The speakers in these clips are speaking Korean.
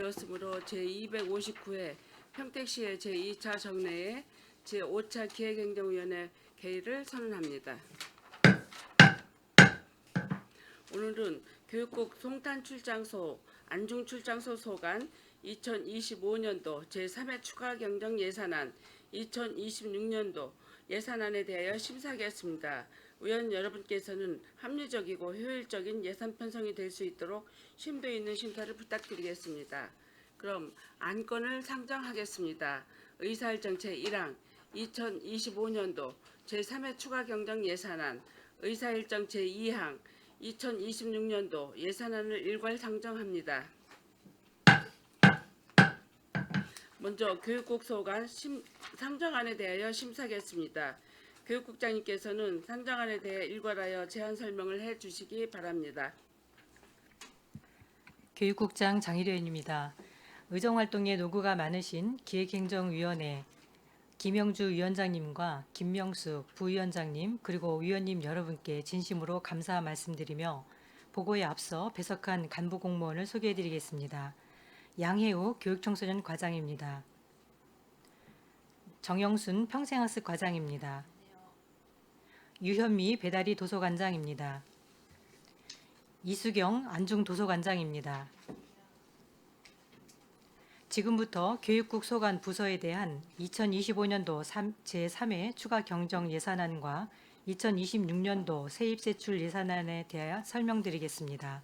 되었으므로 제259회 평택시의 제2차 정례에 제5차 기획행정위원회 개의를 선언합니다. 오늘은 교육국 송탄출장소, 안중출장소 소관 2025년도 제3회 추가 경정 예산안, 2026년도 예산안에 대하여 심사하겠습니다. 위원 여러분께서는 합리적이고 효율적인 예산 편성이 될 수 있도록 심도 있는 심사를 부탁드리겠습니다. 그럼 안건을 상정하겠습니다. 의사일정 제1항 2025년도 제3회 추가 경정 예산안, 의사일정 제2항 2026년도 예산안을 일괄 상정합니다. 먼저 교육국 소관 상정안에 대하여 심사하겠습니다. 교육국장님께서는 상정안에 대해 일괄하여 제안 설명을 해주시기 바랍니다. 교육국장 장일현입니다. 의정활동에 노고가 많으신 기획행정위원회 김영주 위원장님과 김명숙 부위원장님 그리고 위원님 여러분께 진심으로 감사 말씀드리며 보고에 앞서 배석한 간부 공무원을 소개해드리겠습니다. 양혜우 교육청소년 과장입니다. 정영순 평생학습 과장입니다. 유현미 배다리 도서관장입니다. 이수경 안중도서관장입니다. 지금부터 교육국 소관 부서에 대한 2025년도 제3회 추가 경정 예산안과 2026년도 세입세출 예산안에 대하여 설명드리겠습니다.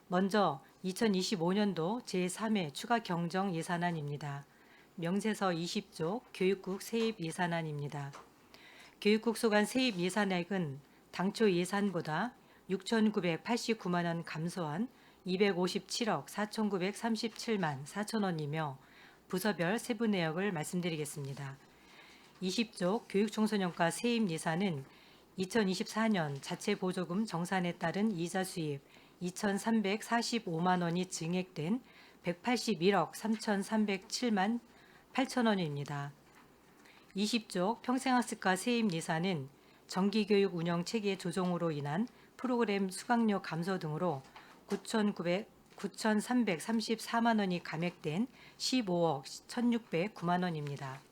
먼저 2025년도 제3회 추가 경정 예산안입니다. 명세서 20조 교육국 세입 예산안입니다. 교육국 소관 세입 예산액은 당초 예산보다 6,989만 원 감소한 257억 4,937만 4천 원이며 부서별 세부 내역을 말씀드리겠습니다. 20조 교육청소년과 세입 예산은 2024년 자체 보조금 정산에 따른 이자 수입 2,345만 원이 증액된 181억 3,307만 8천 원입니다. 20조 평생학습과 세입 예산은 정기교육 운영 체계 조정으로 인한 프로그램 수강료 감소 등으로 9,334만 원이 감액된 15억 1,609만 원입니다.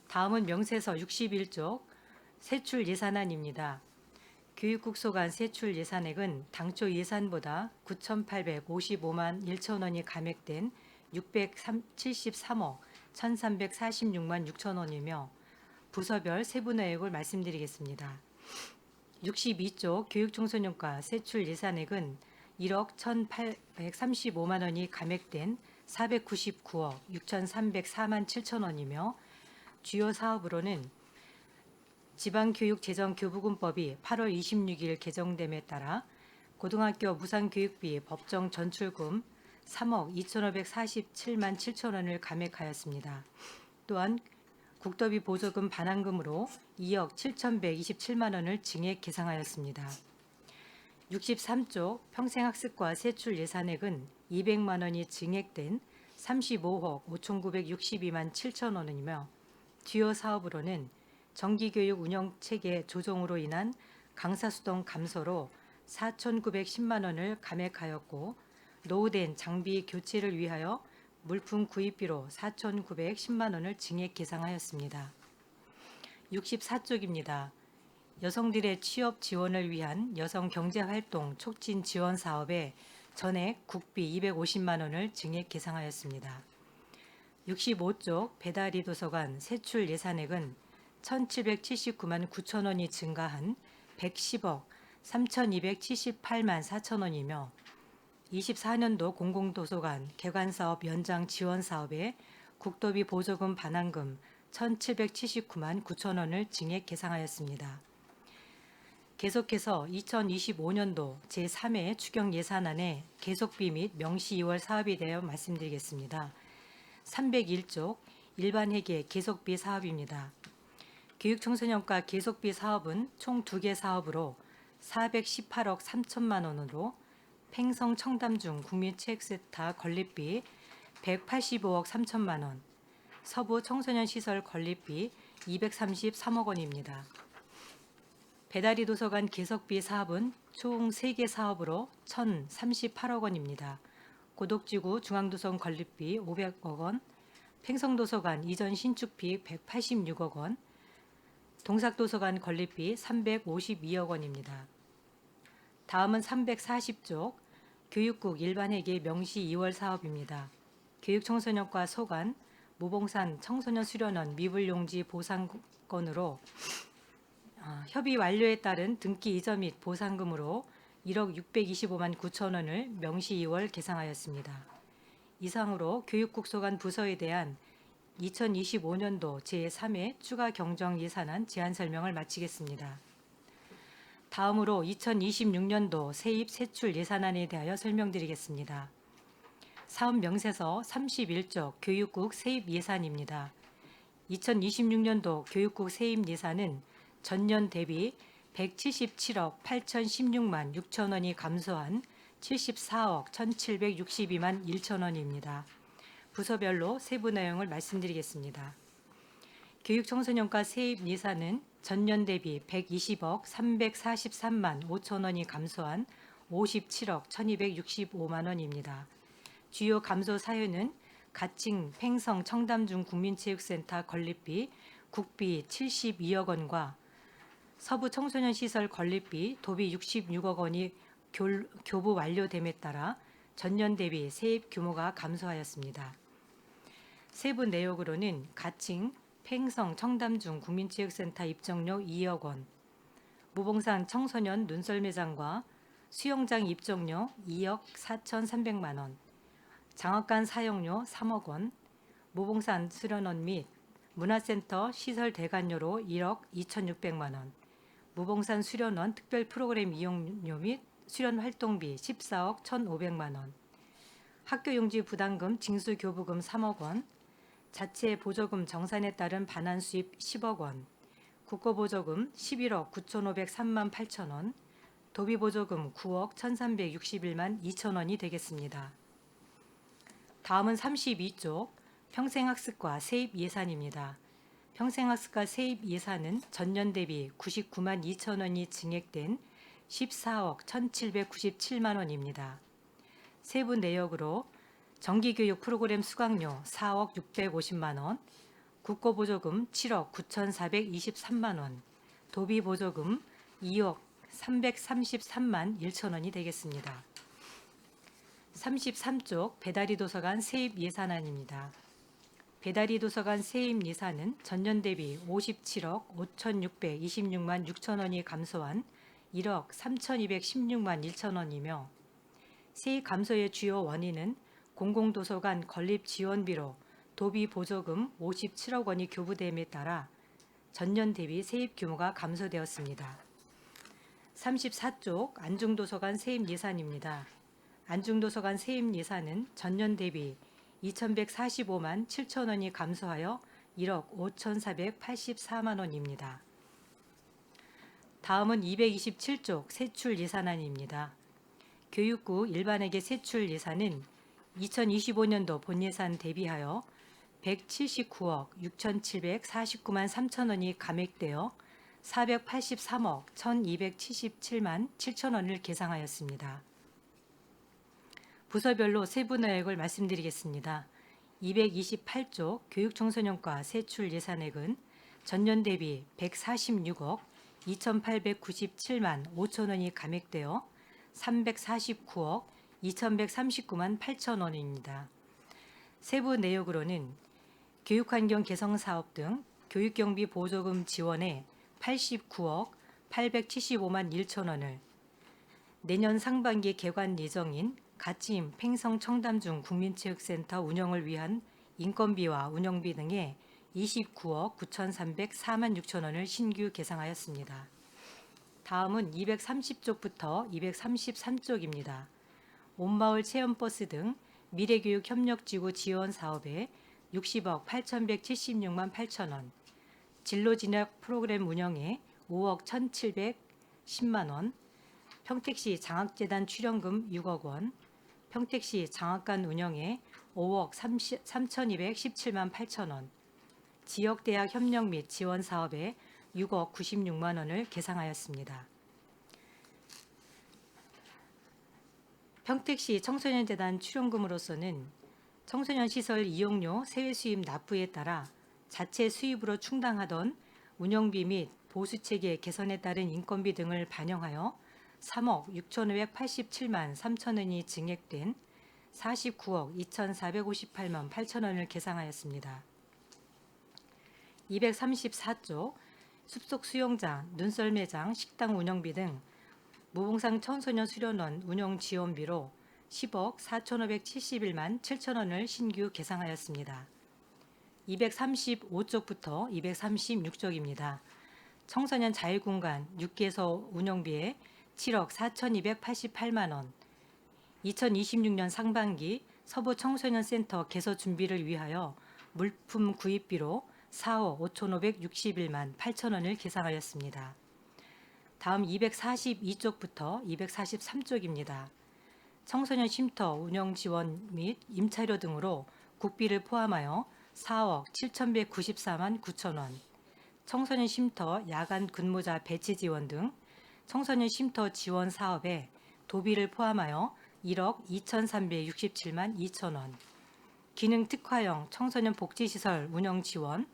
다음은 명세서 61조 세출 예산안입니다. 교육국 소관 세출 예산액은 당초 예산보다 9,855만 1천 원이 감액된 673억 1,346만 6천 원이며 부서별 세부 내역을 말씀드리겠습니다. 62조 교육청소년과 세출 예산액은 1억 1,835만 원이 감액된 499억 6,304만 7천 원이며 주요 사업으로는 지방교육재정교부금법이 8월 26일 개정됨에 따라 고등학교 무상교육비 법정 전출금 3억 2,547만 7천 원을 감액하였습니다. 또한 국도비 보조금 반환금으로 2억 7,127만 원을 증액 계상하였습니다. 63조 평생학습과 세출 예산액은 200만 원이 증액된 35억 5,962만 7천 원이며 주요 사업으로는 정기교육 운영체계 조정으로 인한 강사수당 감소로 4,910만 원을 감액하였고 노후된 장비 교체를 위하여 물품 구입비로 4,910만 원을 증액 계상하였습니다. 64쪽입니다. 여성들의 취업 지원을 위한 여성 경제활동 촉진 지원 사업에 전액 국비 250만 원을 증액 계상하였습니다. 65쪽 배다리 도서관 세출 예산액은 1,779만 9천 원이 증가한 110억 3,278만 4천 원이며 24년도 공공도서관 개관사업 연장 지원 사업에 국도비 보조금 반환금 1,779만 9천 원을 증액 계상하였습니다. 계속해서 2025년도 제3회 추경 예산안의 계속비 및 명시 2월 사업에 대하여 말씀드리겠습니다. 301쪽 일반회계 계속비 사업입니다. 교육청소년과 계속비 사업은 총 2개 사업으로 418억 3천만 원으로 팽성 청담중 국민체육센터 건립비 185억 3천만 원, 서부 청소년 시설 건립비 233억 원입니다. 배다리 도서관 개석비 사업은 총 3개 사업으로 1,038억 원입니다. 고덕지구 중앙도서관 건립비 500억 원, 팽성도서관 이전 신축비 186억 원, 동삭도서관 건립비 352억 원입니다. 다음은 340쪽 교육국 일반회계 명시 2월 사업입니다. 교육청소년과 소관, 무봉산 청소년 수련원 미불용지 보상건으로 협의 완료에 따른 등기 이전 및 보상금으로 1억 625만 9천 원을 명시 2월 계상하였습니다. 이상으로 교육국 소관 부서에 대한 2025년도 제3회 추가 경정 예산안 제안 설명을 마치겠습니다. 다음으로 2026년도 세입 세출 예산안에 대하여 설명드리겠습니다. 사업 명세서 31쪽 교육국 세입 예산입니다. 2026년도 교육국 세입 예산은 전년 대비 177억 8,016만 6천 원이 감소한 74억 1,762만 1천 원입니다. 부서별로 세부 내용을 말씀드리겠습니다. 교육청소년과 세입 예산은 전년 대비 120억 343만 5천 원이 감소한 57억 1,265만 원입니다. 주요 감소 사유는 가칭 팽성 청담중 국민체육센터 건립비 국비 72억 원과 서부 청소년 시설 건립비 도비 66억 원이 교부 완료됨에 따라 전년 대비 세입 규모가 감소하였습니다. 세부 내역으로는 가칭 팽성 청담중 국민체육센터 입정료 2억 원, 무봉산 청소년 눈썰매장과 수영장 입정료 2억 4,300만 원, 장학관 사용료 3억 원, 무봉산 수련원 및 문화센터 시설 대관료로 1억 2,600만 원, 무봉산 수련원 특별 프로그램 이용료 및 수련 활동비 14억 1,500만 원, 학교용지 부담금 징수 교부금 3억 원, 자체 보조금 정산에 따른 반환 수입 10억 원, 국고보조금 11억 9,503만 8천 원, 도비보조금 9억 1,361만 2천 원이 되겠습니다. 다음은 32쪽 평생학습과 세입 예산입니다. 평생학습과 세입 예산은 전년 대비 99만 2천 원이 증액된 14억 1,797만 원입니다. 세부 내역으로 정기교육 프로그램 수강료 4억 650만 원, 국고보조금 7억 9,423만 원, 도비보조금 2억 333만 1천 원이 되겠습니다. 33쪽 배다리 도서관 세입 예산안입니다. 배다리 도서관 세입 예산은 전년 대비 57억 5,626만 6천 원이 감소한 1억 3,216만 1천 원이며 세입 감소의 주요 원인은 공공도서관 건립 지원비로 도비 보조금 57억 원이 교부됨에 따라 전년 대비 세입 규모가 감소되었습니다. 34쪽 안중도서관 세입 예산입니다. 안중도서관 세입 예산은 전년 대비 2,145만 7천 원이 감소하여 1억 5,484만 원입니다. 다음은 227쪽 세출 예산안입니다. 교육부 일반회계 세출 예산은 2025년도 본예산 대비하여 179억 6,749만 3천 원이 감액되어 483억 1,277만 7천 원을 계상하였습니다. 부서별로 세부 내역을 말씀드리겠습니다. 228쪽 교육청소년과 세출 예산액은 전년 대비 146억 2,897만 5천 원이 감액되어 349억 2,139만 8천 원입니다. 세부 내역으로는 교육환경 개선 사업 등 교육경비 보조금 지원에 89억 875만 1천 원을, 내년 상반기 개관 예정인 가찜 팽성 청담중 국민체육센터 운영을 위한 인건비와 운영비 등에 29억 9,304만 6천 원을 신규 계상하였습니다. 다음은 230쪽부터 233쪽입니다. 온마을 체험버스 등 미래교육 협력지구 지원 사업에 60억 8,176만 8천 원, 진로진학 프로그램 운영에 5억 1,710만 원, 평택시 장학재단 출연금 6억 원, 평택시 장학관 운영에 5억 3,217만 8천 원, 지역대학 협력 및 지원 사업에 6억 96만 원을 계상하였습니다. 평택시 청소년재단 출연금으로서는 청소년 시설 이용료 세외 수입 납부에 따라 자체 수입으로 충당하던 운영비 및 보수체계 개선에 따른 인건비 등을 반영하여 3억 6,587만 3천 원이 증액된 49억 2,458만 8천 원을 계상하였습니다. 234조 숲속 수영장, 눈썰매장, 식당 운영비 등 무봉상 청소년 수련원 운영 지원비로 10억 4,571만 7천 원을 신규 계상하였습니다. 235쪽부터 236쪽입니다. 청소년 자유공간 6개소 운영비에 7억 4,288만 원, 2026년 상반기 서부 청소년센터 개소 준비를 위하여 물품 구입비로 4억 5,561만 8천 원을 계상하였습니다. 다음 242쪽부터 243쪽입니다. 청소년 쉼터 운영 지원 및 임차료 등으로 국비를 포함하여 4억 7,194만 9천 원, 청소년 쉼터 야간 근무자 배치 지원 등 청소년 쉼터 지원 사업에 도비를 포함하여 1억 2,367만 2천 원, 기능 특화형 청소년 복지시설 운영 지원,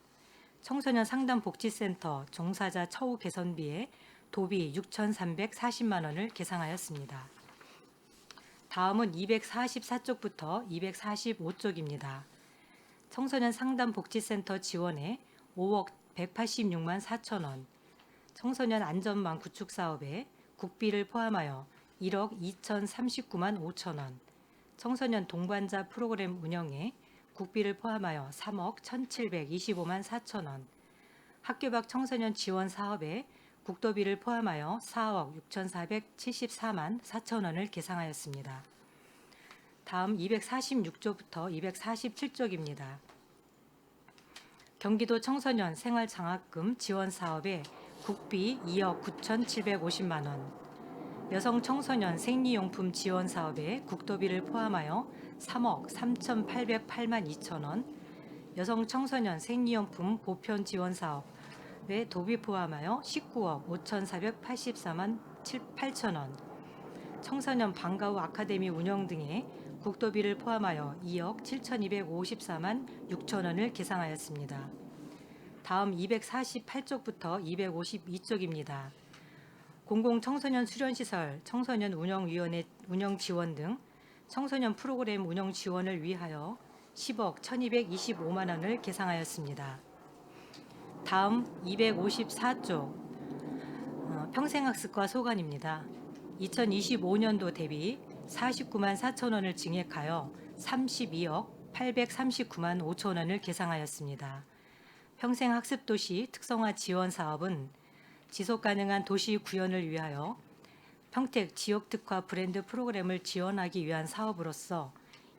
청소년 상담복지센터 종사자 처우 개선비에 도비 6,340만 원을 계상하였습니다. 다음은 244쪽부터 245쪽입니다. 청소년 상담복지센터 지원에 5억 186만 4천 원, 청소년 안전망 구축 사업에 국비를 포함하여 1억 2,039만 5천 원, 청소년 동반자 프로그램 운영에 국비를 포함하여 3억 1,725만 4천 원, 학교 밖 청소년 지원 사업에 국도비를 포함하여 4억 6,474만 4천 원을 계상하였습니다. 다음 246조부터 247쪽입니다. 경기도 청소년 생활장학금 지원 사업에 국비 2억 9,750만 원, 여성 청소년 생리용품 지원 사업에 국도비를 포함하여 3억 3,808만 2천 원, 여성 청소년 생리용품 보편 지원 사업에 도비 포함하여 19억 5,484만 8천 원, 청소년 방과 후 아카데미 운영 등에 국도비를 포함하여 2억 7,254만 6천 원을 계상하였습니다. 다음 248쪽부터 252쪽입니다. 공공청소년 수련시설, 청소년 운영위원회 운영 지원 등 청소년 프로그램 운영 지원을 위하여 10억 1,225만 원을 계상하였습니다. 다음 254쪽 평생학습과 소관입니다. 2025년도 대비 49만 4천 원을 증액하여 32억 839만 5천 원을 계상하였습니다. 평생학습도시 특성화 지원 사업은 지속가능한 도시 구현을 위하여 평택 지역특화 브랜드 프로그램을 지원하기 위한 사업으로서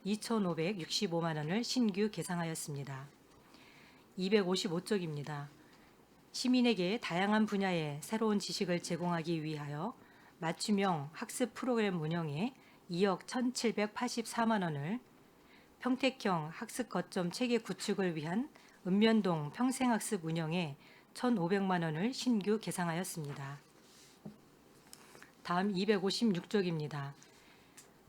2,565만 원을 신규 계상하였습니다. 255쪽입니다. 시민에게 다양한 분야의 새로운 지식을 제공하기 위하여 맞춤형 학습 프로그램 운영에 2억 1,784만 원을, 평택형 학습 거점 체계 구축을 위한 읍면동 평생학습 운영에 1,500만 원을 신규 계상하였습니다. 다음 256쪽입니다.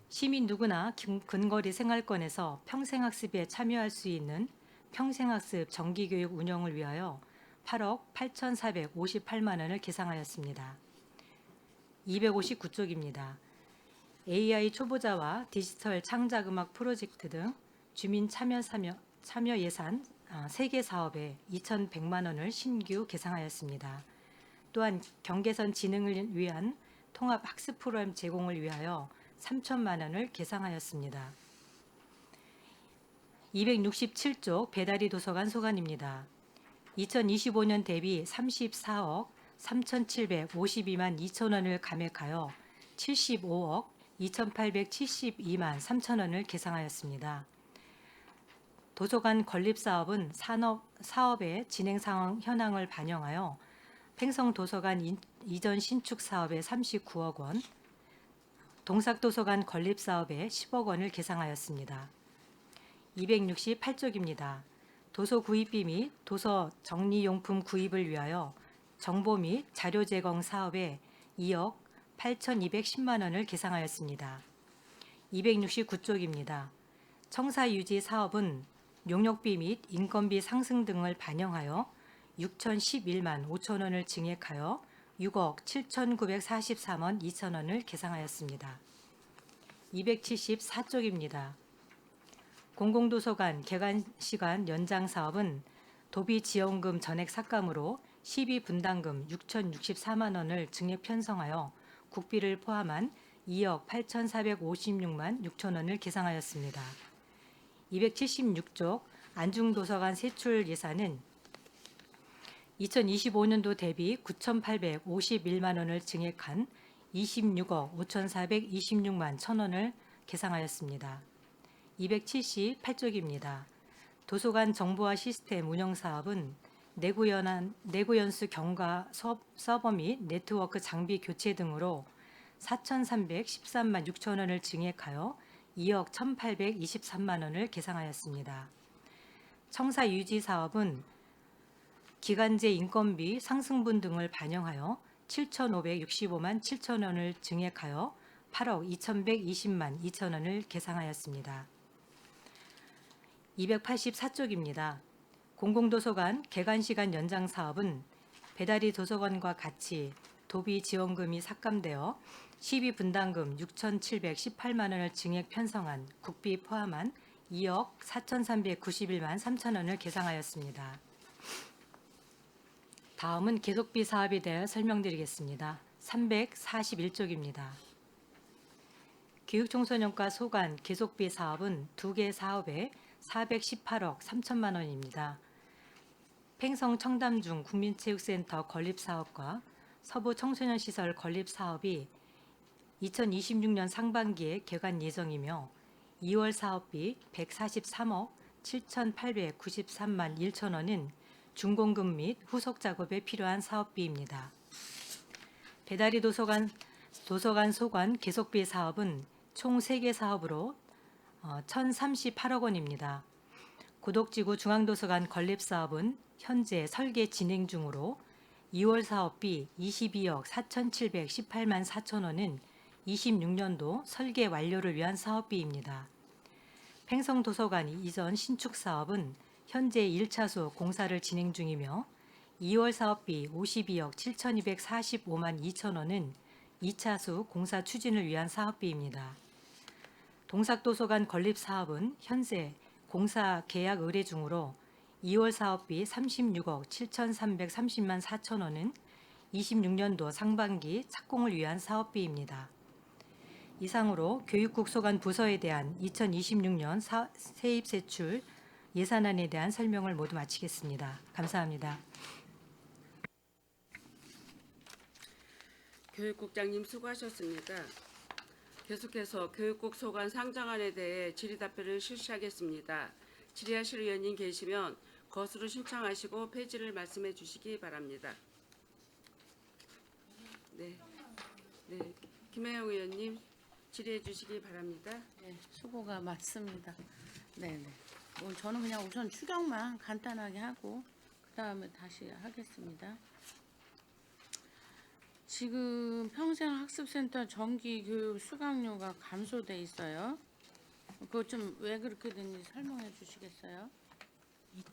시민 누구나 근거리 생활권에서 평생학습에 참여할 수 있는 평생학습 정기교육 운영을 위하여 8억 8,458만 원을 계상하였습니다. 259쪽입니다. AI 초보자와 디지털 창작음악 프로젝트 등 주민 참여 예산 3개 사업에 2,100만 원을 신규 계상하였습니다. 또한 경계선 진흥을 위한 통합 학습 프로그램 제공을 위하여 3천만 원을 계상하였습니다. 267쪽 배달이 도서관 소관입니다. 2025년 대비 34억 3,752만 2천 원을 감액하여 75억 2,872만 3천 원을 계상하였습니다. 도서관 건립사업은 사업의 진행 상황 현황을 반영하여 팽성도서관 이전 신축 사업에 39억 원, 동삭도서관 건립사업에 10억 원을 계상하였습니다. 268쪽입니다. 도서 구입비 및 도서 정리용품 구입을 위하여 정보 및 자료 제공 사업에 2억 8,210만 원을 계상하였습니다. 269쪽입니다. 청사 유지 사업은 용역비 및 인건비 상승 등을 반영하여 6,011만 5천 원을 증액하여 6억 7,943원 2천 원을 계상하였습니다. 274쪽입니다. 공공도서관 개관 시간 연장 사업은 도비 지원금 전액 삭감으로 시비 분담금 6,064만 원을 증액 편성하여 국비를 포함한 2억 8,456만 6천 원을 계상하였습니다. 276쪽 안중도서관 세출 예산은 2025년도 대비 9,851만 원을 증액한 26억 5,426만 1천 원을 계상하였습니다. 278쪽입니다. 도서관 정보화 시스템 운영 사업은 내구연수 경과 서버 및 네트워크 장비 교체 등으로 4,313만 6천 원을 증액하여 2억 1,823만 원을 계상하였습니다. 청사 유지 사업은 기간제 인건비 상승분 등을 반영하여 7,565만 7천 원을 증액하여 8억 2,120만 2천 원을 계상하였습니다. 284쪽입니다. 공공도서관 개관시간 연장 사업은 배달이 도서관과 같이 도비 지원금이 삭감되어 시비 분담금 6,718만 원을 증액 편성한 국비 포함한 2억 4,391만 3천 원을 계상하였습니다. 다음은 계속비 사업에 대해 설명드리겠습니다. 341쪽입니다. 교육청소년과 소관 계속비 사업은 2개 사업에 418억 3천만 원입니다. 팽성 청담중 국민체육센터 건립사업과 서부 청소년시설 건립사업이 2026년 상반기에 개관 예정이며 2월 사업비 143억 7,893만 1천 원은 준공금 및 후속 작업에 필요한 사업비입니다. 배달이 도서관 소관 계속비 사업은 총 3개 사업으로 1,038억 원입니다. 고덕지구 중앙도서관 건립사업은 현재 설계 진행 중으로 2월 사업비 22억 4,718만 4천 원은 26년도 설계 완료를 위한 사업비입니다. 팽성도서관 이전 신축 사업은 현재 1차수 공사를 진행 중이며 2월 사업비 52억 7,245만 2천 원은 2차수 공사 추진을 위한 사업비입니다. 동삭도서관 건립 사업은 현재 공사 계약 의뢰 중으로 2월 사업비 36억 7,330만 4천 원은 26년도 상반기 착공을 위한 사업비입니다. 이상으로 교육국 소관 부서에 대한 2026년 세입 세출 예산안에 대한 설명을 모두 마치겠습니다. 감사합니다. 교육국장님 수고하셨습니다. 계속해서 교육국 소관 상정안에 대해 질의답변을 실시하겠습니다. 질의하실 의원님 계시면 거수로 신청하시고 폐지를 말씀해 주시기 바랍니다. 네, 김혜영 의원님 질의해 주시기 바랍니다. 네, 수고가 많습니다. 네. 오늘 저는 그냥 우선 추경만 간단하게 하고 그 다음에 다시 하겠습니다. 지금 평생학습센터 정기교육 수강료가 감소돼 있어요. 그거 좀 왜 그렇게 됐는지 설명해 주시겠어요?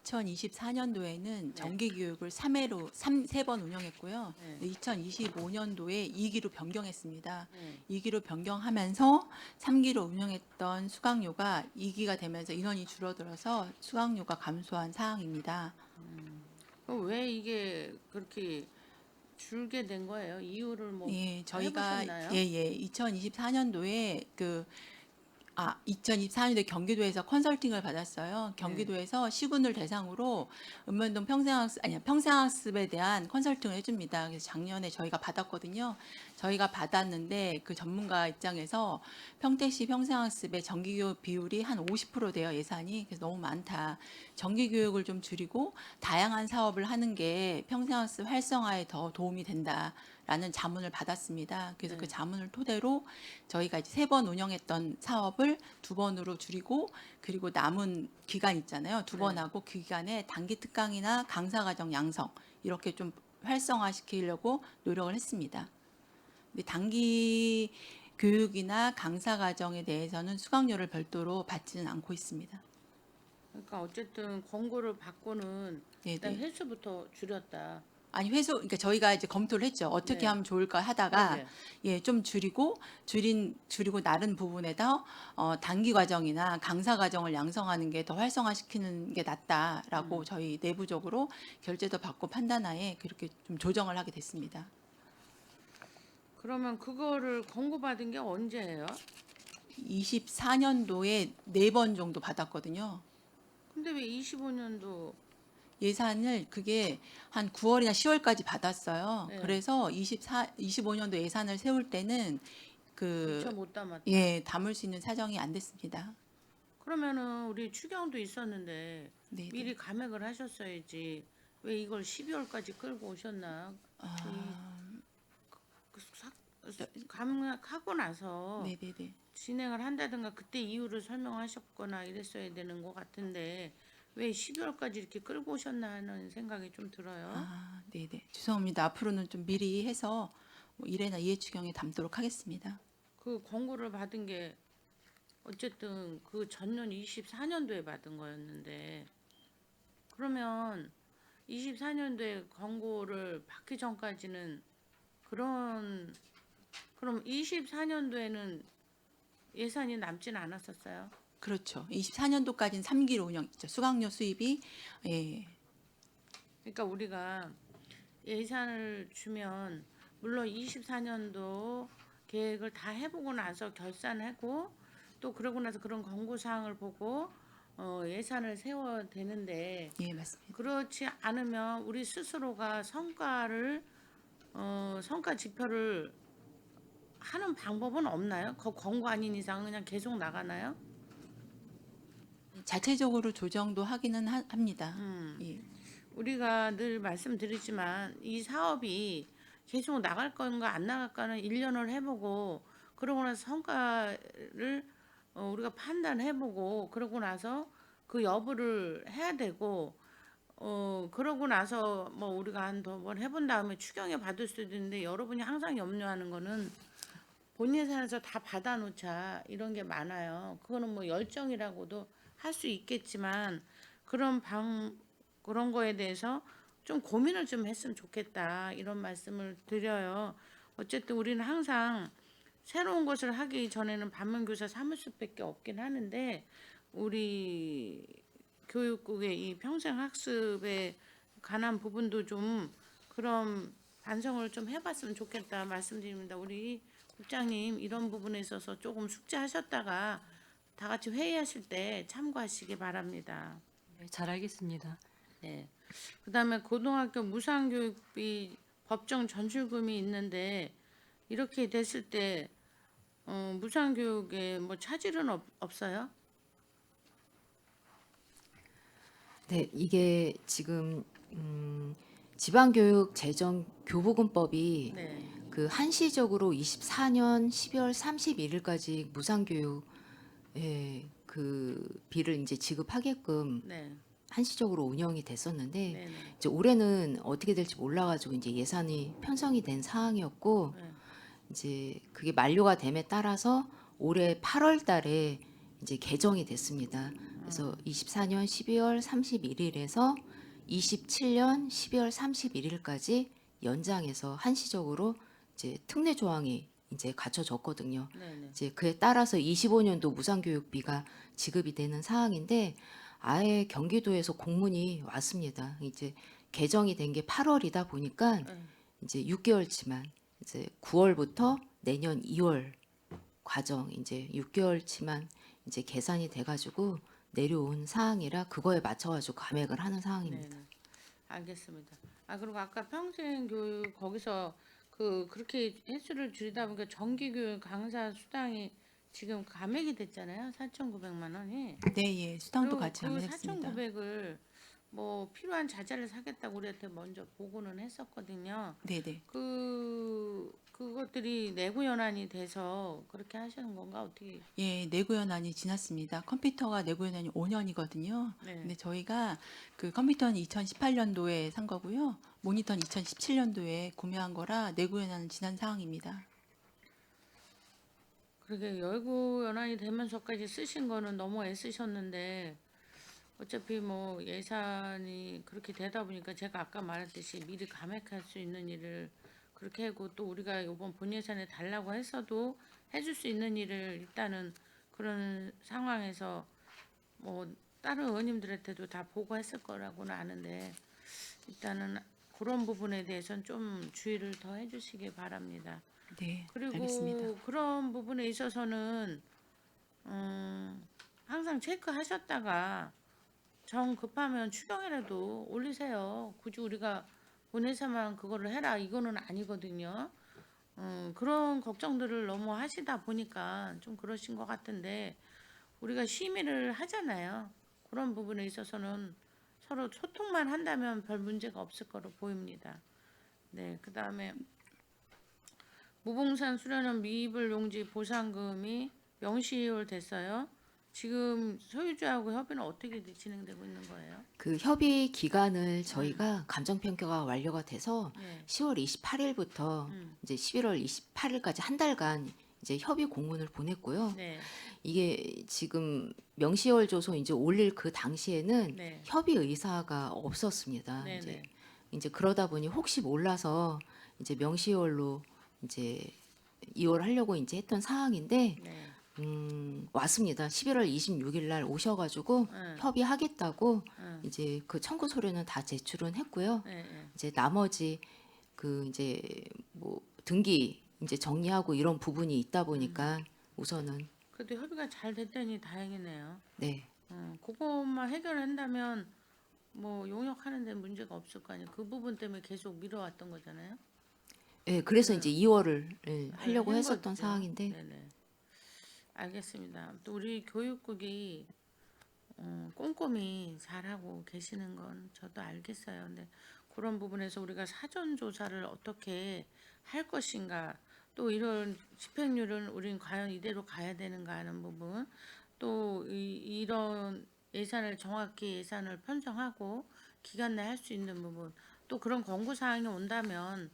2024년도에는 정기교육을 3회로 3번 운영했고요. 네. 2025년도에 2기로 변경했습니다. 네. 2기로 변경하면서 3기로 운영했던 수강료가 2기가 되면서 인원이 줄어들어서 수강료가 감소한 사항입니다. 왜 이게 그렇게 줄게 된 거예요? 이유를 뭐 예, 저희가 해보셨나요? 2024년도에 2024년도에 경기도에서 컨설팅을 받았어요. 경기도에서 시군을 대상으로 읍면동 평생학습에 대한 컨설팅을 해줍니다. 그래서 작년에 저희가 받았거든요. 저희가 받았는데 그 전문가 입장에서 평택시 평생학습의 정기교육 비율이 한 50% 돼요, 예산이. 그래서 너무 많다. 정기교육을 좀 줄이고 다양한 사업을 하는 게 평생학습 활성화에 더 도움이 된다. 라는 자문을 받았습니다. 그래서 그 자문을 토대로 저희가 이제 3번 운영했던 사업을 2번으로 줄이고, 그리고 남은 기간 있잖아요. 2번 하고 그 기간에 단기 특강이나 강사 과정 양성 이렇게 좀 활성화시키려고 노력을 했습니다. 근데 단기 교육이나 강사 과정에 대해서는 수강료를 별도로 받지는 않고 있습니다. 그러니까 어쨌든 권고를 받고는 일단 네네. 횟수부터 줄였다. 아니 그러니까 저희가 이제 검토를 했죠. 어떻게 네. 하면 좋을까 하다가 네네. 예, 좀 줄이고 나른 부분에서 단기 과정이나 강사 과정을 양성하는 게 더 활성화시키는 게 낫다라고 저희 내부적으로 결제도 받고 판단하에 그렇게 좀 조정을 하게 됐습니다. 그러면 그거를 권고받은 게 언제예요? 24년도에 4번 정도 받았거든요. 근데 왜 25년도 예산을 그게 한 9월이나 10월까지 받았어요. 네. 그래서 25년도 예산을 세울 때는 미처 못 담았다. 예, 담을 수 있는 사정이 안 됐습니다. 그러면은 우리 추경도 있었는데 네, 미리 감액을 하셨어야지. 왜 이걸 12월까지 끌고 오셨나? 감액하고 나서 네, 네, 네. 진행을 한다든가 그때 이유를 설명하셨거나 이랬어야 되는 것 같은데 왜 12월까지 이렇게 끌고 오셨나 하는 생각이 좀 들어요. 아, 네, 네. 죄송합니다. 앞으로는 좀 미리 해서 뭐 일회나 이해 추경에 담도록 하겠습니다. 그 권고를 받은 게 어쨌든 그 전년 24년도에 받은 거였는데 그러면 24년도에 권고를 받기 전까지는 그럼 24년도에는 예산이 남지는 않았었어요. 그렇죠. 24년도까지는 3기로 운영했죠. 수강료 수입이 예, 그러니까 우리가 예산을 주면 물론 24년도 계획을 다 해보고 나서 결산하고 또 그러고 나서 그런 권고 사항을 보고 예산을 세워야 되는데 예, 맞습니다. 그렇지 않으면 우리 스스로가 성과 지표를 하는 방법은 없나요? 그 권고 아닌 이상 그냥 계속 나가나요? 자체적으로 조정도 하기는 합니다. 예. 우리가 늘 말씀드리지만 이 사업이 계속 나갈 건가 안 나갈까는 1년을 해보고 그러고 나서 성과를 우리가 판단해보고 그러고 나서 그 여부를 해야 되고 그러고 나서 뭐 우리가 한 두 번 해본 다음에 추경에 받을 수도 있는데 여러분이 항상 염려하는 거는 본 예산에서 다 받아놓자 이런 게 많아요. 그거는 뭐 열정이라고도 할 수 있겠지만 그런 거에 대해서 좀 고민을 좀 했으면 좋겠다 이런 말씀을 드려요. 어쨌든 우리는 항상 새로운 것을 하기 전에는 반면교사 사무실밖에 없긴 하는데 우리 교육국의 이 평생학습에 관한 부분도 좀 그런 반성을 좀 해봤으면 좋겠다 말씀드립니다. 우리 국장님 이런 부분에 있어서 조금 숙지하셨다가 다 같이 회의하실 때 참고하시기 바랍니다. 네, 잘 알겠습니다. 네. 그다음에 고등학교 무상교육비 법정 전출금이 있는데 이렇게 됐을 때 무상교육에 뭐 차질은 없어요? 네, 이게 지금 지방교육 재정 교부금법이 네. 그 한시적으로 24년 12월 31일까지 무상교육 그 비를 이제 지급하게끔 네. 한시적으로 운영이 됐었는데 네. 네. 이제 올해는 어떻게 될지 몰라가지고 이제 예산이 편성이 된 사항이었고 네. 이제 그게 만료가 됨에 따라서 올해 8월 달에 이제 개정이 됐습니다. 그래서 24년 12월 31일에서 27년 12월 31일까지 연장해서 한시적으로 이제 특례 조항이 이제 갖춰졌거든요. 네. 이제 그에 따라서 25년도 무상교육비가 지급이 되는 사항인데 아예 경기도에서 공문이 왔습니다. 이제 개정이 된 게 8월이다 보니까 네. 이제 6개월치만 이제 9월부터 내년 2월 과정 이제 6개월치만 이제 계산이 돼가지고 내려온 사항이라 그거에 맞춰가지고 감액을 하는 상황입니다. 네. 알겠습니다. 그리고 아까 평생교육 거기서 그렇게 횟수를 줄이다 보니까 정기교육 강사 수당이 지금 감액이 됐잖아요. 4,900만 원이. 네, 예. 수당도 그리고 같이 그 감액했습니다. 4,900을 뭐 필요한 자재를 사겠다고 우리한테 먼저 보고는 했었거든요. 네, 네. 그것들이 내구 연한이 돼서 그렇게 하시는 건가 어떻게? 예, 내구 연한이 지났습니다. 컴퓨터가 내구 연한이 5년이거든요. 네. 근데 저희가 그 컴퓨터는 2018년도에 산 거고요. 모니터는 2017년도에 구매한 거라 내구 연한은 지난 사항입니다. 그러게 열구 연한이 되면서까지 쓰신 거는 너무 애쓰셨는데 어차피 뭐 예산이 그렇게 되다 보니까 제가 아까 말했듯이 미리 감액할 수 있는 일을 그렇게 하고 또 우리가 이번 본 예산에 달라고 했어도 해줄 수 있는 일을 일단은 그런 상황에서 뭐 다른 의원님들한테도 다 보고했을 거라고는 아는데 일단은 그런 부분에 대해서는 좀 주의를 더 해주시기 바랍니다. 네, 그리고 알겠습니다. 그런 부분에 있어서는 항상 체크하셨다가 정 급하면 추경이라도 올리세요. 굳이 우리가 본회의만 그거를 해라 이거는 아니거든요. 그런 걱정들을 너무 하시다 보니까 좀 그러신 것 같은데 우리가 심의를 하잖아요. 그런 부분에 있어서는 서로 소통만 한다면 별 문제가 없을 거로 보입니다. 네, 그 다음에 무봉산 수련원 미입을 용지 보상금이 명시이월 됐어요. 지금 소유주하고 협의는 어떻게 진행되고 있는 거예요? 그 협의 기간을 저희가 감정평가가 완료가 돼서 네. 10월 28일부터 이제 11월 28일까지 한 달간 이제 협의 공문을 보냈고요. 네. 이게 지금 명시월 줘서 이제 올릴 그 당시에는 네. 협의 의사가 없었습니다. 네, 이제 네. 이제 그러다 보니 혹시 몰라서 이제 명시월로 이제 이월하려고 이제 했던 상황인데 네. 왔습니다. 11월 26일 날 오셔가지고 네. 협의하겠다고 네. 이제 그 청구 서류는 다 제출은 했고요. 네. 네. 이제 나머지 그 이제 뭐 등기 이제 정리하고 이런 부분이 있다 보니까 우선은 그래도 협의가 잘 됐다니 다행이네요. 네. 그것만 해결한다면 뭐 용역하는 데 문제가 없을 거 아니에요. 그 부분 때문에 계속 미뤄왔던 거잖아요. 예, 그래서 이제 2월을 하려고 한 했었던 거죠. 상황인데 네네. 알겠습니다. 또 우리 교육국이 꼼꼼히 잘하고 계시는 건 저도 알겠어요. 근데 그런 부분에서 우리가 사전 조사를 어떻게 할 것인가, 또 이런 집행률은 우린 과연 이대로 가야 되는가 하는 부분, 또 이런 예산을 정확히 예산을 편성하고 기간 내에 할 수 있는 부분, 또 그런 권고 사항이 온다면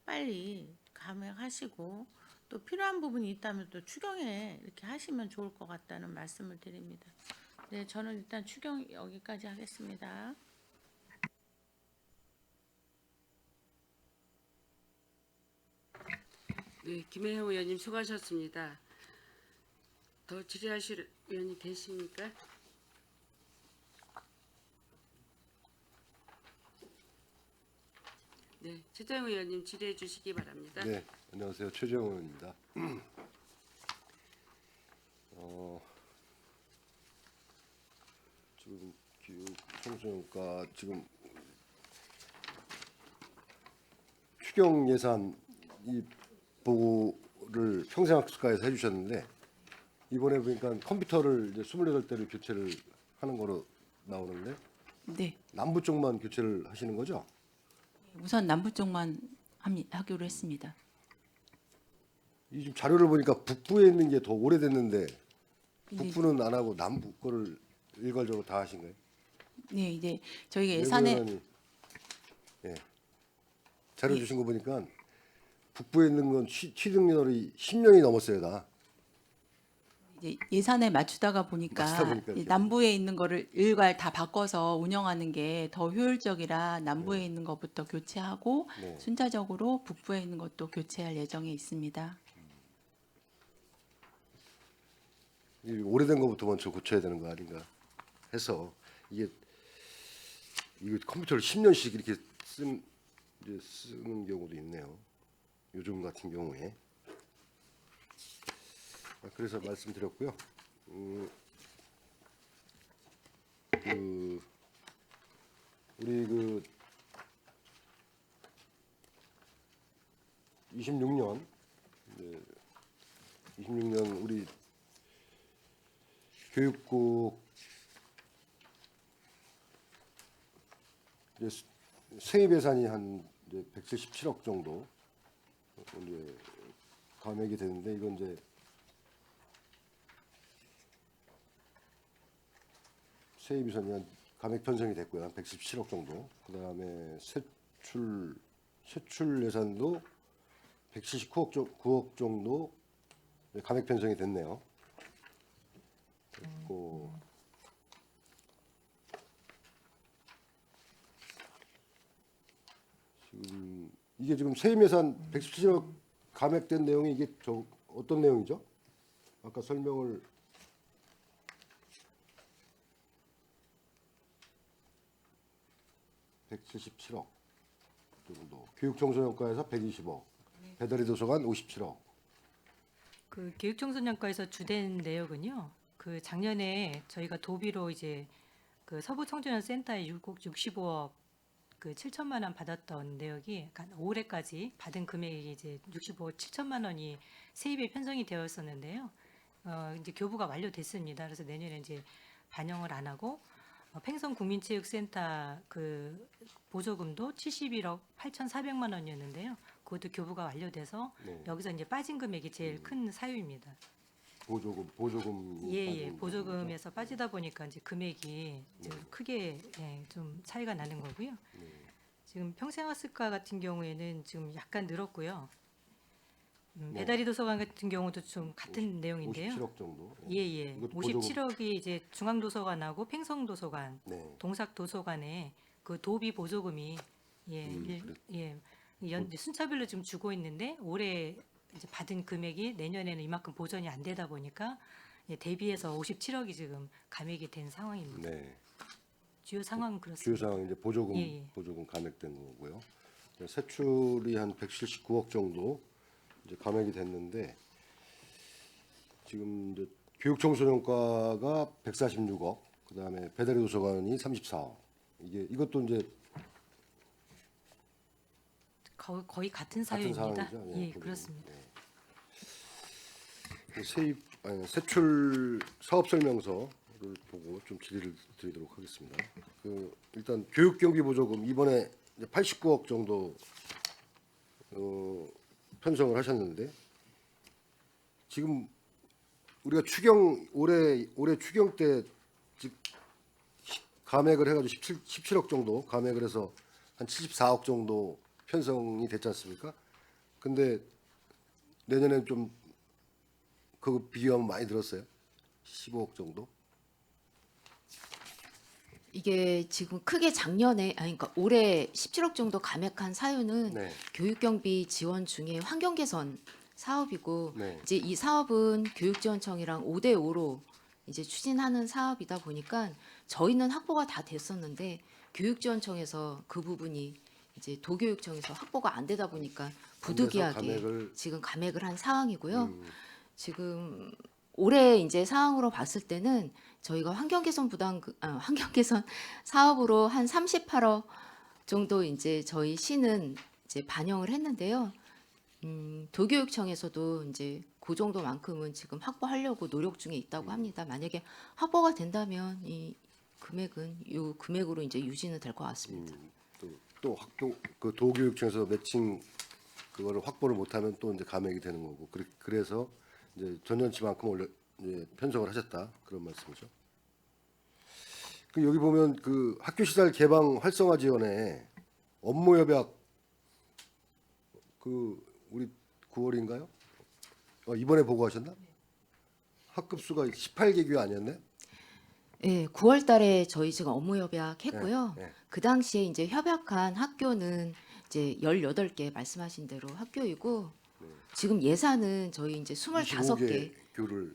빨리 감액하시고 또 필요한 부분이 있다면 또 추경에 이렇게 하시면 좋을 것 같다는 말씀을 드립니다. 네, 저는 일단 추경 여기까지 하겠습니다. 네, 김혜영 의원님 수고하셨습니다. 더 질의하실 의원이 계십니까? 네, 최재형 의원님 질의해 주시기 바랍니다. 네, 안녕하세요. 최재형 의원입니다. 지금 교육청소년과 지금 추경 예산 이 보고를 평생학습과에서 해주셨는데 이번에 보니까 컴퓨터를 이제 28대를 교체를 하는 거로 나오는데 네, 남부 쪽만 교체를 하시는 거죠? 우선 남부 쪽만 하기로 했습니다. 이 지금 자료를 보니까 북부에 있는 게 더 오래됐는데 네. 북부는 안 하고 남부 거를 일괄적으로 다 하신 거예요? 네, 이제 저희가 예산에 외부연합이, 예, 자료 주신 거 보니까 북부에 있는 건 취득률이 10년이 넘었어요 다. 이제 예산에 맞추다 보니까 이제. 이 남부에 있는 거를 일괄 다 바꿔서 운영하는 게 더 효율적이라 남부에 있는 것부터 교체하고 네. 순차적으로 북부에 있는 것도 교체할 예정에 있습니다. 이 오래된 거부터 먼저 고쳐야 되는 거 아닌가 해서 이게 컴퓨터를 10년씩 이렇게 이제 쓰는 경우도 있네요. 요즘 같은 경우에. 그래서 말씀드렸고요. 우리 26년 우리 교육국 이제 세입 예산이 한 이제 177억 정도 이제 감액이 되는데 이건 이제 세입 예산이 한 감액 편성이 됐고요. 한 117억 정도. 그다음에 세출 예산도 179억 9억 정도 감액 편성이 됐네요. 됐고 지금 이게 지금 세임 예산 117억 감액된 내용이 이게 저 어떤 내용이죠? 아까 설명을 177억 정도, 교육청소년과에서 120억, 배달의 도서관 57억. 그 교육청소년과에서 주된 내역은요. 그 작년에 저희가 도비로 이제 그 서부 청소년 센터에 65억 그 7천만 원 받았던 내역이 그러니까 올해까지 받은 금액이 이제 65억 7천만 원이 세입에 편성이 되었었는데요. 이제 교부가 완료됐습니다. 그래서 내년에 이제 반영을 안 하고 팽성국민체육센터 그 보조금도 71억 8,400만 원이었는데요. 그것도 교부가 완료돼서 네. 여기서 이제 빠진 금액이 제일 큰 사유입니다. 보조금 예, 빠진 보조금에서 빠지다 보니까 이제 금액이 좀 크게 좀 차이가 나는 거고요. 네. 지금 평생학습과 같은 경우에는 지금 약간 늘었고요. 네. 배달이 도서관 같은 경우도 좀 같은 내용인데요. 57억 정도. 예. 이것도 보조금. 57억이 이제 중앙도서관하고 팽성도서관, 네. 동삭도서관에 그 도비 보조금이 순차별로 지금 주고 있는데 올해 이제 받은 금액이 내년에는 이만큼 보전이 안 되다 보니까 대비해서 57억이 지금 감액이 된 상황입니다. 네. 주요 상황은 주요 그렇습니다. 사항 이제 보조금 감액된 거고요. 세출이 한 179억 정도 이제 감액이 됐는데 지금 이제 교육청소년과가 146억, 그다음에 배달의 도서관이 34억. 이것도 이제 거의 같은 같은 사유입니다. 상황이죠. 예, 보조금. 그렇습니다. 네. 세출 사업 설명서를 보고 좀 질의를 드리도록 하겠습니다. 일단 교육 경비 보조금 이번에 이제 89억 정도 편성을 하셨는데 지금 우리가 올해 추경 때 감액을 해가지고 17억 정도 감액을 해서 한 74억 정도 편성이 됐지 않습니까? 근데 내년엔 좀 그거 비교하면 많이 들었어요. 15억 정도. 이게 지금 크게 작년에 그러니까 올해 17억 정도 감액한 사유는 네. 교육경비 지원 중에 환경 개선 사업이고 네. 이제 이 사업은 교육지원청이랑 5대 5로 이제 추진하는 사업이다 보니까 저희는 확보가 다 됐었는데 교육지원청에서 그 부분이 이제 도교육청에서 확보가 안 되다 보니까 부득이하게 지금 감액을 한 상황이고요. 지금 올해 이제 상황으로 봤을 때는 저희가 환경 개선 사업으로 한 38억 정도 이제 저희 시는 이제 반영을 했는데요. 도교육청에서도 이제 그 정도만큼은 지금 확보하려고 노력 중에 있다고 합니다. 만약에 확보가 된다면 이 금액은 이 금액으로 이제 유지는 될 것 같습니다. 또 학교 그 도교육청에서 매칭 그거를 확보를 못하면 또 이제 감액이 되는 거고 그래서 이제 전년치만큼 원래 이제 편성을 하셨다 그런 말씀이죠. 여기 보면 그 학교 시설 개방 활성화 지원에 업무 협약 우리 9월인가요? 이번에 보고하셨나? 학급 수가 18개교 아니었네? 네, 9월 달에 저희 지금 업무 협약했고요. 네. 그 당시에 이제 협약한 학교는 이제 18개 말씀하신 대로 학교이고 지금 예산은 저희 이제 25개 교를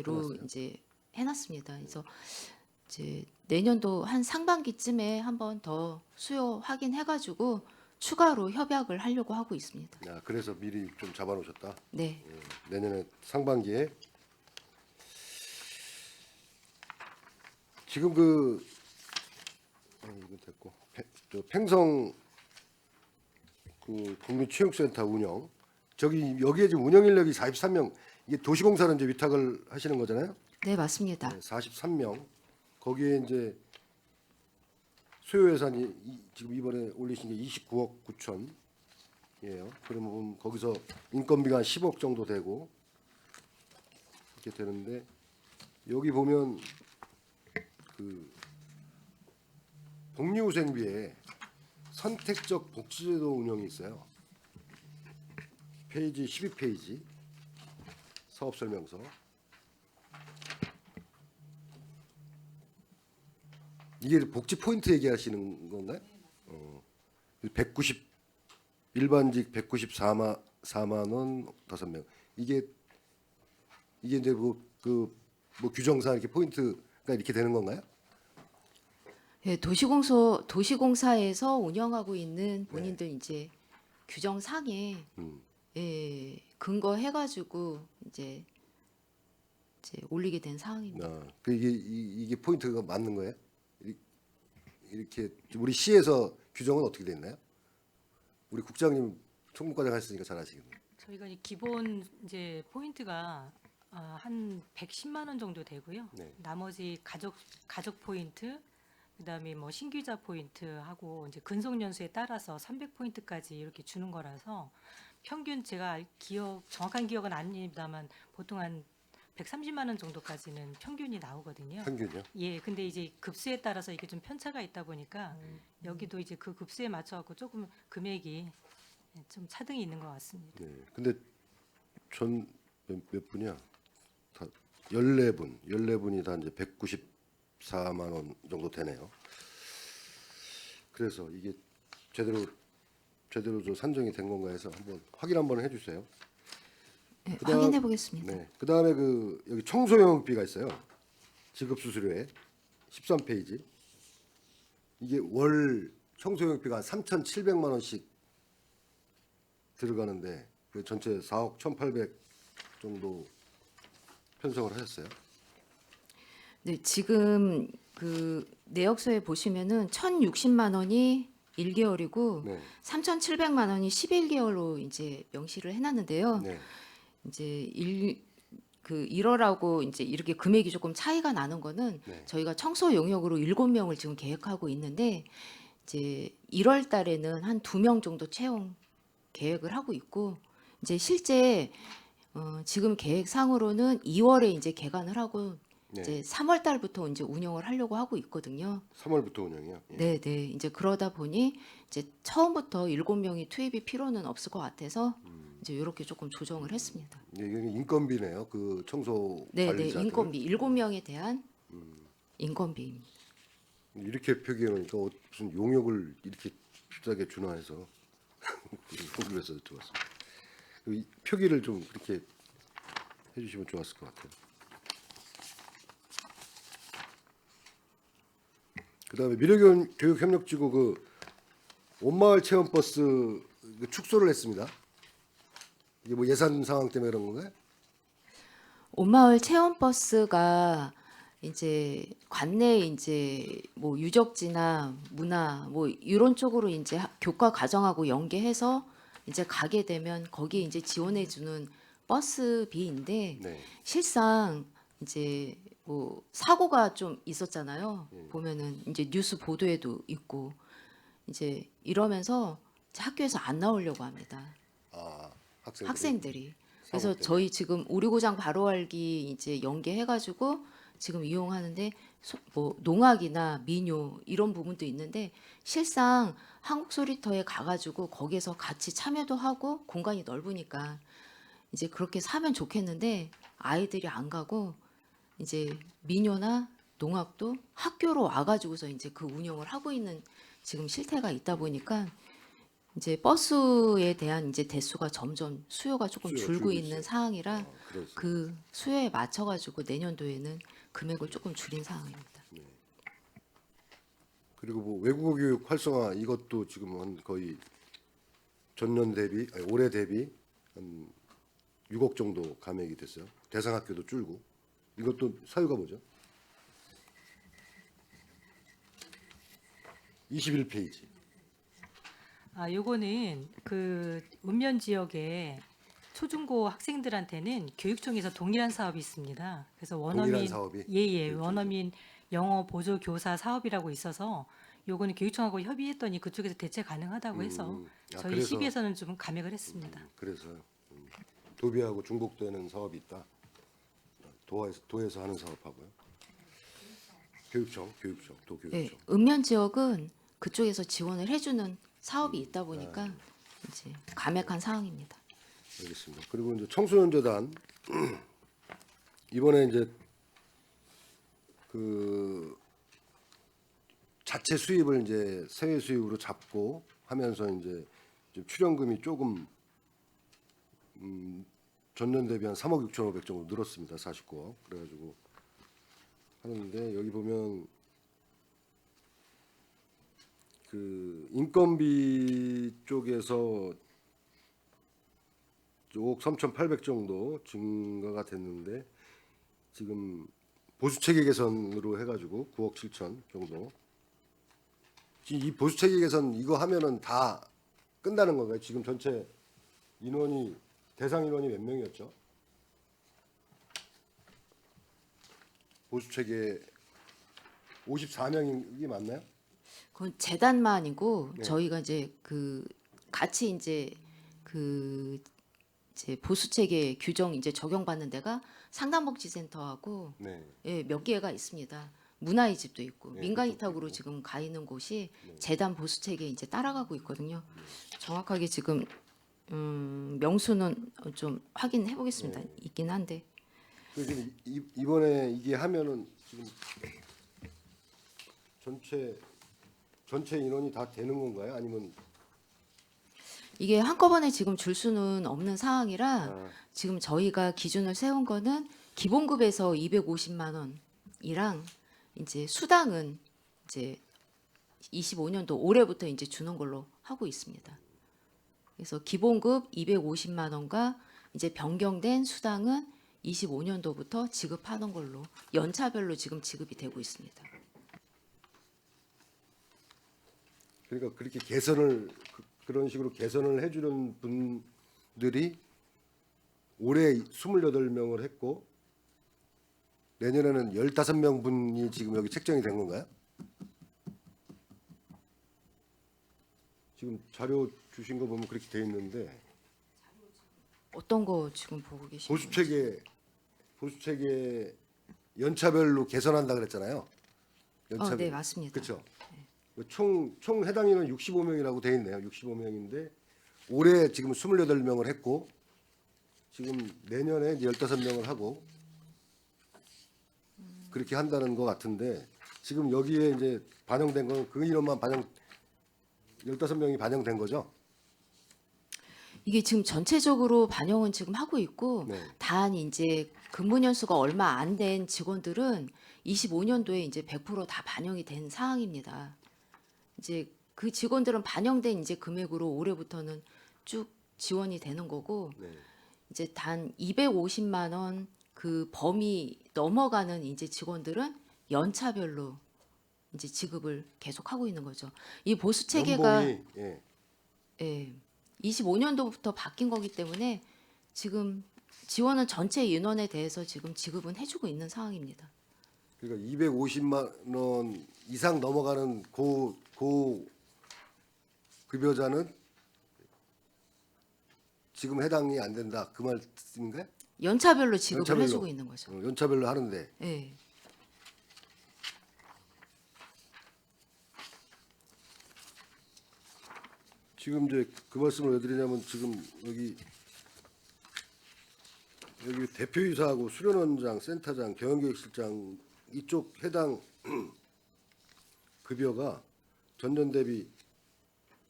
로 해놨어요. 이제 해놨습니다. 그래서 이제 내년도 한 상반기쯤에 한번 더 수요 확인해가지고 추가로 협약을 하려고 하고 있습니다. 그래서 미리 좀 잡아놓으셨다. 네. 내년에 상반기에 지금 이거 됐고 팽성 그 국민체육센터 운영 여기에 지금 운영 인력이 43명 이게 도시공사는 이제 위탁을 하시는 거잖아요. 네, 맞습니다. 43명 거기에 이제 수요 예산이 지금 이번에 올리신 게 29억 9천이에요. 그러면 거기서 인건비가 한 10억 정도 되고 이렇게 되는데 여기 보면 그 복리후생비에 선택적 복지제도 운영이 있어요. 페이지 12페이지 사업 설명서. 이게 복지 포인트 얘기하시는 건가요? 190 일반직 194만 원 5명. 이게 이제 뭐 규정상 이렇게 포인트가 이렇게 되는 건가요? 예, 도시공사에서 운영하고 있는 본인들 이제 규정상에 음. 예, 근거해가지고 이제 올리게 된 사항입니다. 그 이게 포인트가 맞는 거예요? 이렇게 우리 시에서 규정은 어떻게 됐나요? 우리 국장님 총무과장 하셨으니까 잘 아시겠네요. 저희가 이 기본 이제 포인트가 한 110만 원 정도 되고요. 네. 나머지 가족 포인트, 그다음에 뭐 신규자 포인트 하고 이제 근속 연수에 따라서 300포인트까지 이렇게 주는 거라서 평균 제가 정확한 기억은 아닙니다만 보통 한 130만 원 정도까지는 평균이 나오거든요. 평균이요? 예, 근데 이제 급수에 따라서 이게 좀 편차가 있다 보니까 여기도 이제 그 급수에 맞춰 갖고 조금 금액이 좀 차등이 있는 것 같습니다. 네. 근데 전 몇 분이야? 다 14분이 다 이제 194만 원 정도 되네요. 그래서 이게 제대로 저 산정이 된 건가 해서 한번 확인 한번 해주세요. 네, 그다음- 확인해 보겠습니다. 네. 그다음에 여기 청소용비가 있어요. 지급 수수료에 13페이지. 이게 월 청소용비가 3,700만 원씩 들어가는데 그 전체 4억 1,800 정도 편성을 하셨어요. 네, 지금 그 내역서에 보시면은 1,060만 원이 1개월이고 네. 3,700만 원이 11개월로 이제 명시를 해놨는데요. 네. 이제 1월하고 이제 이렇게 금액이 조금 차이가 나는 거는 네. 저희가 청소 용역으로 7명을 지금 계획하고 있는데 이제 1월 달에는 한 2명 정도 채용 계획을 하고 있고 이제 실제 지금 계획상으로는 2월에 이제 개관을 하고 네. 이제 3월 달부터 이제 운영을 하려고 하고 있거든요. 3월부터 운영이요. 예. 네, 네. 이제 그러다 보니 이제 처음부터 7명이 투입이 필요는 없을 것 같아서 이제 이렇게 조금 조정을 했습니다. 네, 이게 인건비네요. 그 청소 네, 네. 관리자들. 인건비 7명에 대한 인건비입니다. 이렇게 표기해 놓으니까 무슨 용역을 이렇게 비싸게 주나 해서 궁금해서 여쭤봤습니다. 이 표기를 좀 그렇게 해주시면 좋았을 것 같아요. 그다음에 미래교육협력지구 그 온마을 체험버스 축소를 했습니다. 이게 뭐 예산 상황 때문에 그런 건가요? 온마을 체험버스가 이제 관내 이제 뭐 유적지나 문화 뭐 이런 쪽으로 이제 교과 과정하고 연계해서 이제 가게 되면 거기에 이제 지원해 주는 버스비인데 네. 실상 이제 뭐 사고가 좀 있었잖아요. 보면은 이제 뉴스 보도에도 있고 이제 이러면서 이제 학교에서 안 나오려고 합니다. 아, 학생들이. 그래서 사고 때문에. 저희 지금 우리고장 바로 알기 이제 연계해가지고 지금 이용하는데 뭐 농악이나 민요 이런 부분도 있는데 실상 한국소리터에 가가지고 거기에서 같이 참여도 하고 공간이 넓으니까 이제 그렇게 사면 좋겠는데 아이들이 안 가고 이제 민요나 농악도 학교로 와가지고서 이제 그 운영을 하고 있는 지금 실태가 있다 보니까 이제 버스에 대한 이제 대수가 점점 수요가 조금 수요가 줄고 줄고 있는 있어요. 상황이라 그래서 그 수요에 맞춰가지고 내년도에는 금액을 조금 줄인 상황입니다. 그리고 뭐 외국어 교육 활성화 이것도 지금 한 거의 전년 대비 아니, 올해 대비 한 6억 정도 감액이 됐어요. 대상 학교도 줄고 이것도 사유가 뭐죠? 21페이지. 요거는 그 읍면 지역에 초중고 학생들한테는 교육청에서 동일한 사업이 있습니다. 그래서 원어민 동일한 사업이? 예예 교육청에서? 원어민 영어 보조 교사 사업이라고 있어서 요거는 교육청하고 협의했더니 그쪽에서 대체 가능하다고 해서 저희 그래서- 시비에서는 좀 감액을 했습니다. 그래서요. 도비하고 중복되는 사업이 있다. 도에서 하는 사업하고요. 교육청, 도교육청. 네, 읍면 지역은 그쪽에서 지원을 해주는 사업이 있다 보니까 이제 감액한 상황입니다. 알겠습니다. 그리고 이제 청소년 재단 이번에 이제 그 자체 수입을 이제 세외 수입으로 잡고 하면서 이제 좀 출연금이 조금 전년 대비 한 3억 6,500 정도 늘었습니다. 49억. 그래가지고 하는데 여기 보면 그 인건비 쪽에서 5억 3,800 정도 증가가 됐는데 지금 보수체계 개선으로 해가지고 9억 7천 정도. 지금 이 보수체계 개선 이거 하면은 다 끝나는 건가요? 지금 전체 인원이 대상 인원이 몇 명이었죠? 보수체계 54명이 맞나요? 그건 재단만이고 네. 저희가 이제 그 같이 이제 그 이제 보수 체계 규정 이제 적용받는 데가 상담복지센터하고 네. 예, 몇 개가 있습니다. 문화의 집도 있고 네, 민간 그쪽도 위탁으로 있고. 지금 가 있는 곳이 네. 재단 보수 체계에 이제 따라가고 있거든요. 정확하게 지금 명수는 좀 확인해 보겠습니다. 네. 있긴 한데 그래서 이번에 이게 하면은 지금 전체 인원이 다 되는 건가요? 아니면 이게 한꺼번에 지금 줄 수는 없는 상황이라 아, 지금 저희가 기준을 세운 거는 기본급에서 250만 원이랑 이제 수당은 이제 25년도 올해부터 이제 주는 걸로 하고 있습니다. 그래서 기본급 250만 원과 이제 변경된 수당은 25년도부터 지급하는 걸로 연차별로 지금 지급이 되고 있습니다. 그러니까 그렇게 그런 식으로 개선을 해주는 분들이 올해 28명을 했고 내년에는 15명 분이 지금 여기 책정이 된 건가요? 지금 자료 주신 거 보면 그렇게 돼 있는데 어떤 거 지금 보고 계시나요? 보수체계 연차별로 개선한다 그랬잖아요. 네, 맞습니다. 그렇죠. 총 해당 인원 65명이라고 돼 있네요. 65명인데 올해 지금 28명을 했고 지금 내년에 15명을 하고 그렇게 한다는 것 같은데 지금 여기에 이제 반영된 건 그 인원만 15명이 반영된 거죠? 이게 지금 전체적으로 반영은 지금 하고 있고 네. 단 이제 근무 년수가 얼마 안 된 직원들은 25년도에 이제 100%다 반영이 된 상황입니다. 이제 그 직원들은 반영된 이제 금액으로 올해부터는 쭉 지원이 되는 거고 네. 이제 단 250만 원 그 범위 넘어가는 이제 직원들은 연차별로 이제 지급을 계속 하고 있는 거죠. 이 보수 체계가 연봉이 예. 25년도부터 바뀐 거기 때문에 지금 지원은 전체 인원에 대해서 지금 지급은 해주고 있는 상황입니다. 그러니까 250만 원 이상 넘어가는 고 급여자는 지금 해당이 안 된다. 그 말씀인가요? 연차별로 지급을 연차별로. 해주고 있는 거죠. 연차별로 하는데 예. 지금 이제 그 말씀을 왜 드리냐면 지금 여기 대표이사하고 수련원장, 센터장, 경영기획실장 이쪽 해당 급여가 전년 대비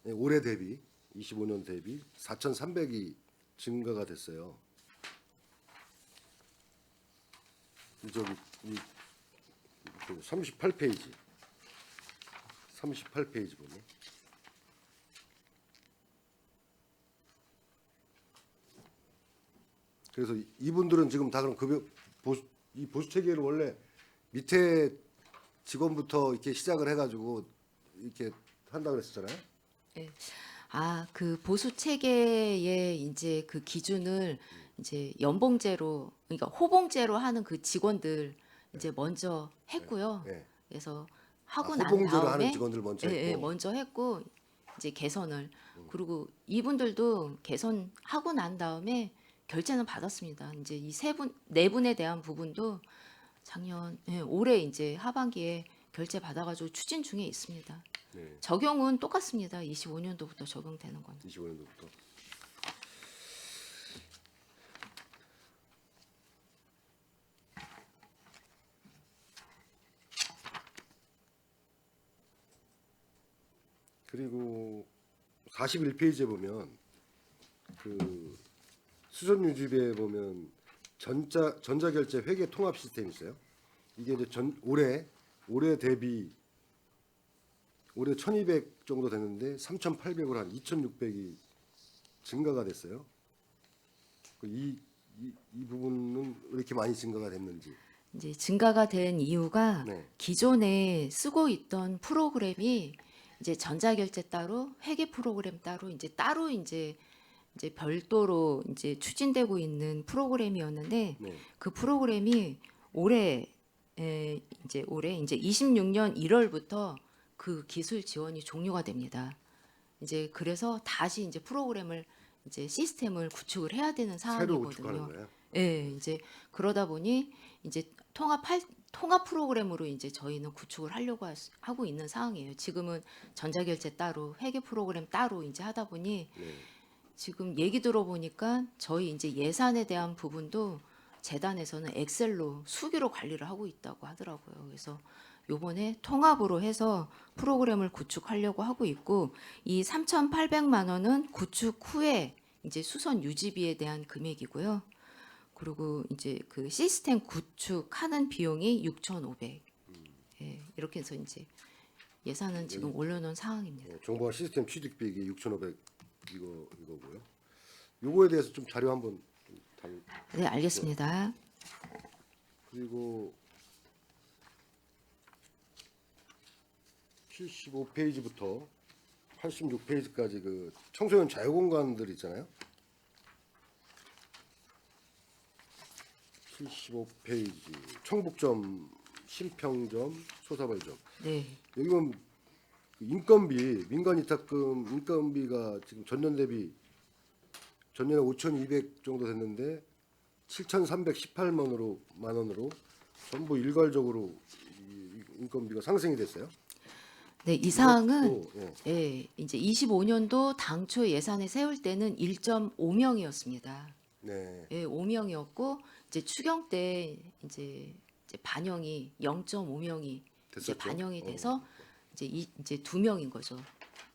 올해 대비 25년 대비 4,300이 증가가 됐어요. 저기 이 38페이지 보면 그래서 이분들은 지금 다 그럼 이 보수 체계를 원래 밑에 직원부터 이렇게 시작을 해가지고 이렇게 한다고 그랬었잖아요. 그 보수 체계의 이제 그 기준을 이제 연봉제로 그러니까 호봉제로 하는 그 직원들 이제 먼저 했고요. 예. 그래서 하고 난 호봉제로 하는 다음에 직원들 먼저 예, 했고 먼저 했고 이제 개선을 그리고 이분들도 개선하고 난 다음에 결제는 받았습니다. 이제 이 네 분에 대한 부분도 올해 이제 하반기에 결제 받아가지고 추진 중에 있습니다. 네, 적용은 똑같습니다. 25년도부터 적용되는 건. 25년도부터. 그리고 41페이지에 보면 그 수선 유지비에 보면 전자결제 회계 통합 시스템이 있어요. 이게 이제 올해 대비 올해 1,200 정도 됐는데 3,800으로 한 2,600이 증가가 됐어요. 이 부분은 왜 이렇게 많이 증가가 됐는지. 이제 증가가 된 이유가 네. 기존에 쓰고 있던 프로그램이 이제 전자결제 따로, 회계 프로그램 따로 이제 별도로 이제 추진되고 있는 프로그램이었는데 네. 그 프로그램이 올해 이제 26년 1월부터 그 기술 지원이 종료가 됩니다. 이제 그래서 다시 이제 프로그램을 이제 시스템을 구축을 해야 되는 새로 구축하는 상황이거든요. 거예요. 예, 이제 그러다 보니 이제 통합 프로그램으로 이제 저희는 구축을 하려고 하고 있는 상황이에요. 지금은 전자결제 따로, 회계 프로그램 따로 이제 하다 보니 네. 지금 얘기 들어보니까 저희 이제 예산에 대한 부분도 재단에서는 엑셀로 수기로 관리를 하고 있다고 하더라고요. 그래서 요번에 통합으로 해서 프로그램을 구축하려고 하고 있고 이 3,800만 원은 구축 후에 이제 수선 유지비에 대한 금액이고요. 그리고 이제 그 시스템 구축하는 비용이 6,500. 예, 이렇게 해서 이제 예산은 지금 올려놓은 상황입니다. 정보화 시스템 취득비가 6,500 이거고요. 요거에 대해서 좀 자료 한번 좀 네, 알겠습니다. 그리고 75페이지부터 86페이지까지 그 청소년 자유공간들 있잖아요. 75페이지 청북점, 신평점, 소사발점. 네. 여기 보면 그 인건비, 민간 위탁금 인건비가 지금 전년 대비 전년에 5,200 정도 됐는데 7,318만 원으로 전부 일괄적으로 이 인건비가 상승이 됐어요. 네, 이 사항은 이것도, 예. 예, 이제 25년도 당초 예산에 세울 때는 1.5명이었습니다. 네. 예, 5명이었고 이제 추경 때 이제 반영이 0.5명이 이제 됐었죠. 반영이 돼서 이제 2명인 거죠.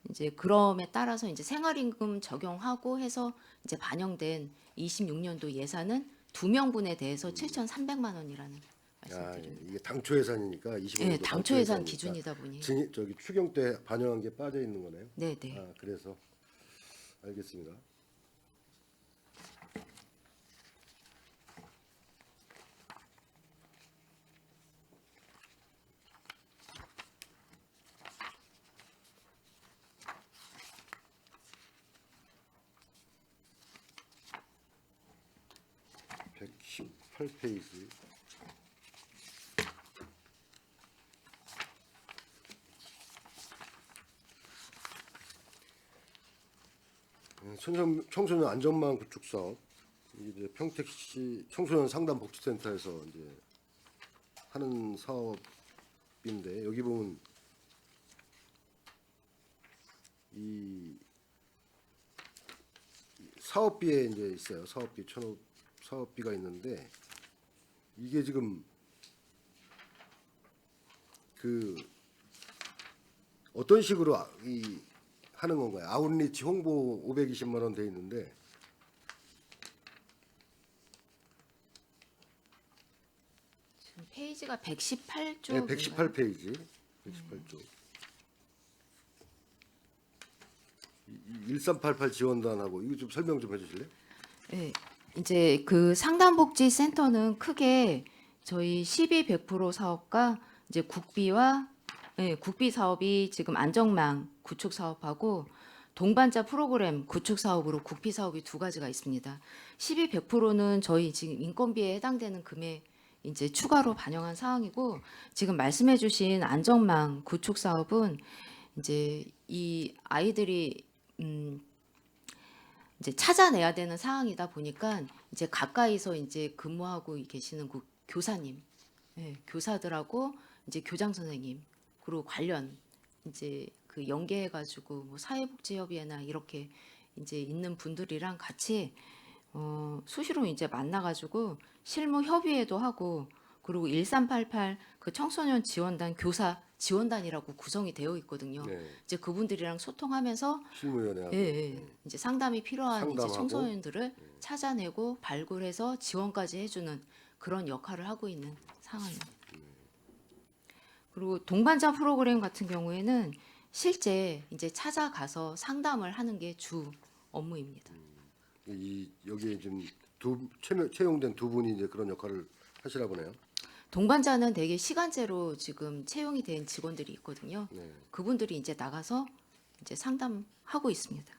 이제 그럼에 따라서 이제 생활임금 적용하고 해서 이제 반영된 26년도 예산은 2명분에 대해서 7,300만 원이라는 아, 말씀드립니다. 이게 당초 예산이니까 25년도 예, 당초 예산 예산이니까 기준이다 보니. 저기 추경 때 반영한 게 빠져 있는 거네요. 네, 네. 아, 그래서 알겠습니다. (118) 페이지. 청소년 안전망 구축 사업 이제 평택시 청소년 상담 복지센터에서 이제 하는 사업인데 여기 보면 이 사업비에 이제 있어요. 사업비가 있는데 이게 지금 그 어떤 식으로 이 하는 건가요? 아웃리치 홍보 520만 원 돼 있는데 지금 페이지가 118쪽. 네, 118페이지 118쪽 1388 지원단하고 이거 좀 설명 좀 해주실래요? 네, 이제 그 상담복지센터는 크게 저희 12-100% 사업과 이제 국비와 국비 사업이 지금 안정망 구축 사업하고 동반자 프로그램 구축 사업으로 국비 사업이 두 가지가 있습니다. 12-100%는 저희 지금 인건비에 해당되는 금액 이제 추가로 반영한 사항이고 지금 말씀해주신 안정망 구축 사업은 이제 이 아이들이 이제 찾아내야 되는 상황이다 보니까 이제 가까이서 이제 근무하고 계시는 그 교사님, 교사들하고 이제 교장 선생님 그리고 관련 이제 그 연계해가지고 뭐 사회복지협의회나 이렇게 이제 있는 분들이랑 같이 수시로 이제 만나가지고 실무 협의회도 하고 그리고 1388 그 청소년 지원단 교사 지원단이라고 구성이 되어 있거든요. 네. 이제 그분들이랑 소통하면서 실무위원회하고 이제 상담이 필요한 이제 상담하고. 청소년들을 찾아내고 발굴해서 지원까지 해주는 그런 역할을 하고 있는 상황입니다. 그리고 동반자 프로그램 같은 경우에는 실제 이제 찾아가서 상담을 하는 게 주 업무입니다. 이 여기에 지금 채용된 두 분이 이제 그런 역할을 하시나 보네요. 동반자는 대개 시간제로 지금 채용이 된 직원들이 있거든요. 네. 그분들이 이제 나가서 이제 상담하고 있습니다.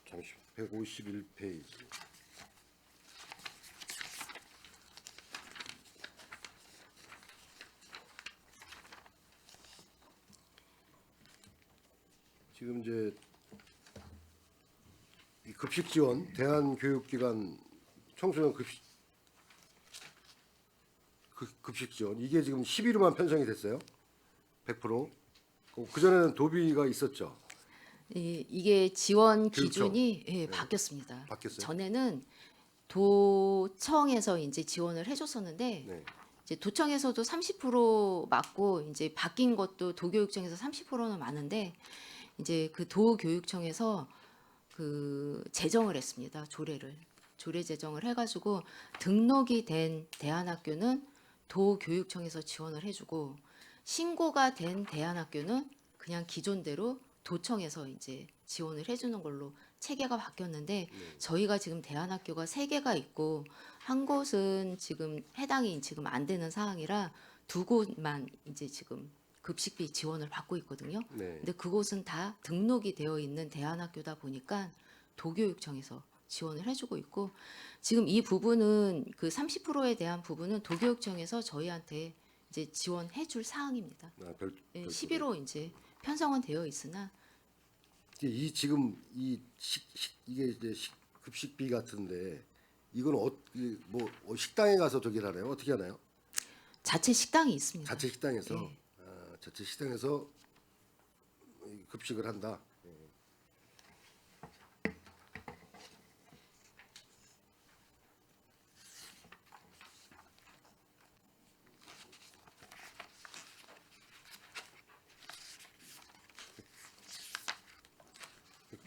잠시 151페이지. 지금 이제 이 급식 지원 대한교육기관 청소년 급식 지원 이게 지금 11호만 편성이 됐어요. 100%. 그 전에는 도비가 있었죠. 이게 지원 교육청. 기준이 바뀌었습니다. 바뀌었어요? 전에는 도청에서 이제 지원을 해줬었는데 네. 이제 도청에서도 30% 맞고 이제 바뀐 것도 도교육청에서 30%는 많은데 이제 그 도교육청에서 그 제정을 했습니다. 조례 제정을 해가지고 등록이 된 대안학교는 도교육청에서 지원을 해주고 신고가 된 대안학교는 그냥 기존대로 도청에서 이제 지원을 해주는 걸로 체계가 바뀌었는데 저희가 지금 대안학교가 3개가 있고 한 곳은 지금 해당이 지금 안 되는 상황이라 2곳만 이제 지금 급식비 지원을 받고 있거든요. 네. 근데 그곳은 다 등록이 되어 있는 대안학교다 보니까 도교육청에서 지원을 해주고 있고 지금 이 부분은 그 30%에 대한 부분은 도교육청에서 저희한테 이제 지원해줄 사항입니다. 별도로. 11호 이제 편성은 되어 있으나 이 지금 이게 이제 급식비 같은데 이건 식당에 가서 저기 하나요? 어떻게 하나요? 자체 식당이 있습니다. 자체 식당에서 네. 자체 식당에서 급식을 한다.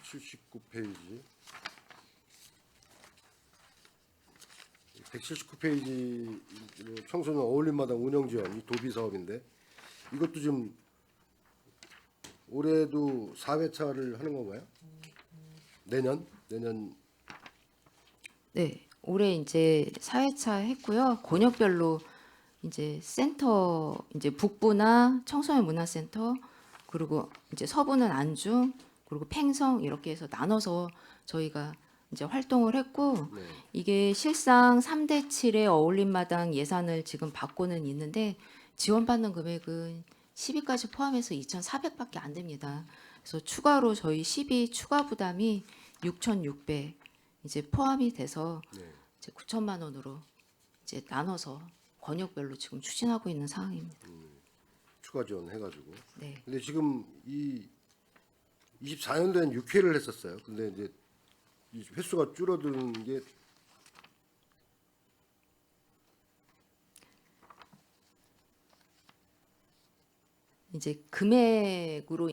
179페이지. 179페이지 청소년 어울림마당 운영지원 이 도비 사업인데 이것도 지금 올해도 4회차를 하는 건가요? 내년 네, 올해 이제 4회차 했고요. 권역별로 이제 센터 이제 북부나 청소년 문화센터 그리고 이제 서부는 안중 그리고 팽성 이렇게 해서 나눠서 저희가 이제 활동을 했고 네. 이게 실상 3대 7의 어울림마당 예산을 지금 받고는 있는데 지원받는 금액은 10위까지 포함해서 2,400밖에 안 됩니다. 그래서 추가로 저희 10위 추가 부담이 6,600 이제 포함이 돼서 네. 이제 9천만 원으로 이제 나눠서 권역별로 지금 추진하고 있는 상황입니다. 추가 지원 해가지고. 네. 근데 지금 이 24년도엔 6회를 했었어요. 근데 이제 이 횟수가 줄어드는 게 이제 금액으로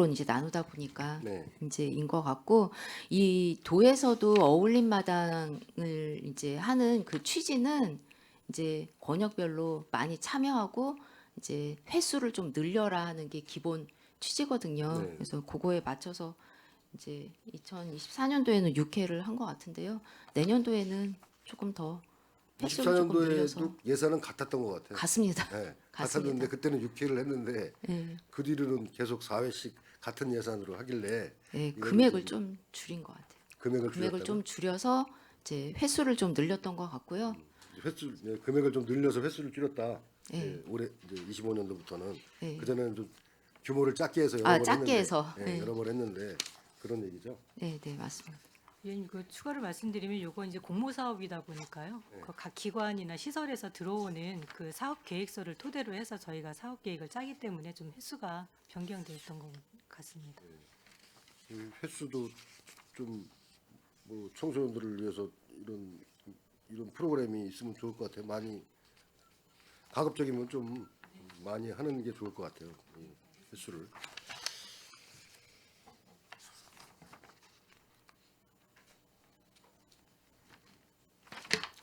이제 나누다 보니까 네. 이제인 것 같고 이 도에서도 어울림마당을 이제 하는 그 취지는 이제 권역별로 많이 참여하고 이제 횟수를 좀 늘려라 하는 게 기본 취지거든요. 네. 그래서 그거에 맞춰서 이제 2024년도에는 6회를 한 것 같은데요. 내년도에는 조금 더 횟수를 조금 늘려서 24년도에도 예산은 같았던 것 같아요. 같습니다. 네, 같습니다. 같았는데 그때는 6회를 했는데 네. 그 뒤로는 계속 4회씩 같은 예산으로 하길래 네, 이거는 금액을 좀 줄인 것 같아요. 금액을 금액을 줄였다고? 좀 줄여서 이제 횟수를 좀 늘렸던 것 같고요. 금액을 좀 늘려서 횟수를 줄였다. 네. 예, 올해 이제 25년도부터는 네. 그 전에는 좀 규모를 작게 해서 여러 아, 번 작게 했는데, 해서. 예, 네. 여러 번 했는데 그런 얘기죠. 네, 네, 맞습니다. 위원님 그 추가로 말씀드리면 요거 이제 공모 사업이다 보니까요. 네. 그 각 기관이나 시설에서 들어오는 그 사업 계획서를 토대로 해서 저희가 사업 계획을 짜기 때문에 좀 횟수가 변경되었던 것 같습니다. 이 횟수도 좀 뭐 청소년들을 위해서 이런 프로그램이 있으면 좋을 것 같아요. 많이 가급적이면 좀 많이 하는 게 좋을 것 같아요. 이 횟수를.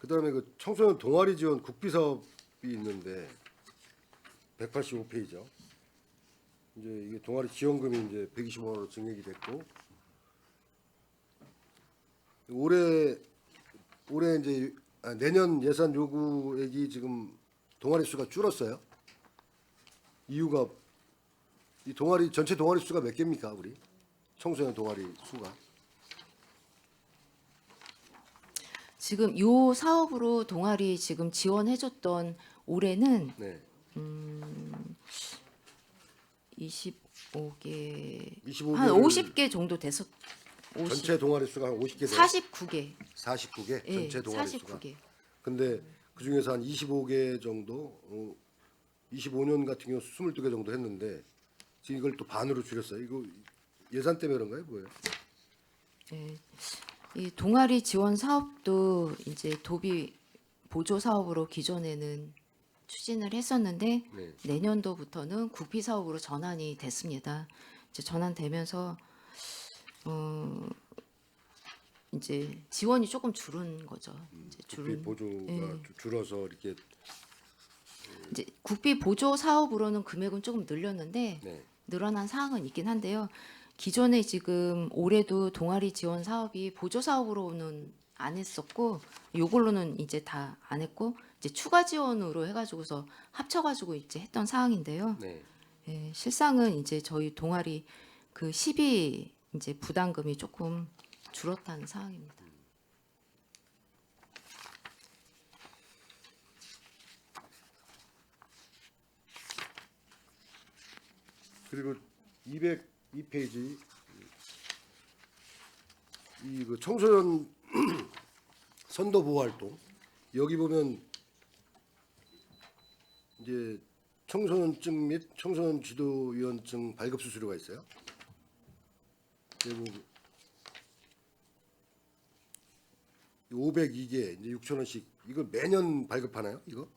그다음에 그 청소년 동아리 지원 국비 사업이 있는데 185페이지죠. 이제 이게 동아리 지원금이 이제 125만 원으로 증액이 됐고 올해 이제 내년 예산 요구액이 지금 동아리 수가 줄었어요. 이유가 이 동아리 전체 동아리 수가 몇 개입니까, 우리 청소년 동아리 수가? 지금 요 사업으로 동아리 지금 지원해줬던 올해는 네, 25개 25개 한 50개 정도 됐었. 전체 동아리 수가 한 50개 돼요. 49개. 49개 예, 전체 동아리 수가. 49개. 근데 그 중에서 한 25개 정도, 25년 같은 경우 22개 정도 했는데 지금 이걸 또 반으로 줄였어요. 이거 예산 때문에 그런가요, 뭐예요? 예. 이 동아리 지원 사업도 이제 도비 보조 사업으로 기존에는 추진을 했었는데 네. 내년도부터는 구피 사업으로 전환이 됐습니다. 이제 전환되면서 이제 지원이 조금 줄은 거죠. 이제 국비 줄은 보조가 예. 줄어서 이렇게 이제 국비 보조 사업으로는 금액은 조금 늘렸는데 네. 늘어난 사항은 있긴 한데요. 기존에 지금 올해도 동아리 지원 사업이 보조 사업으로는 안 했었고 요걸로는 이제 다 안 했고 이제 추가 지원으로 해가지고서 합쳐가지고 이제 했던 사항인데요. 네. 예, 실상은 이제 저희 동아리 그 10이 이제 부담금이 조금 줄었다는 상황입니다. 그리고 202페이지 이 그 청소년 선도 보호 활동 여기 보면 이제 청소년증 및 청소년 지도위원증 발급 수수료가 있어요. 그리고 502개 이제 6천 원씩 이거 매년 발급하나요? 이거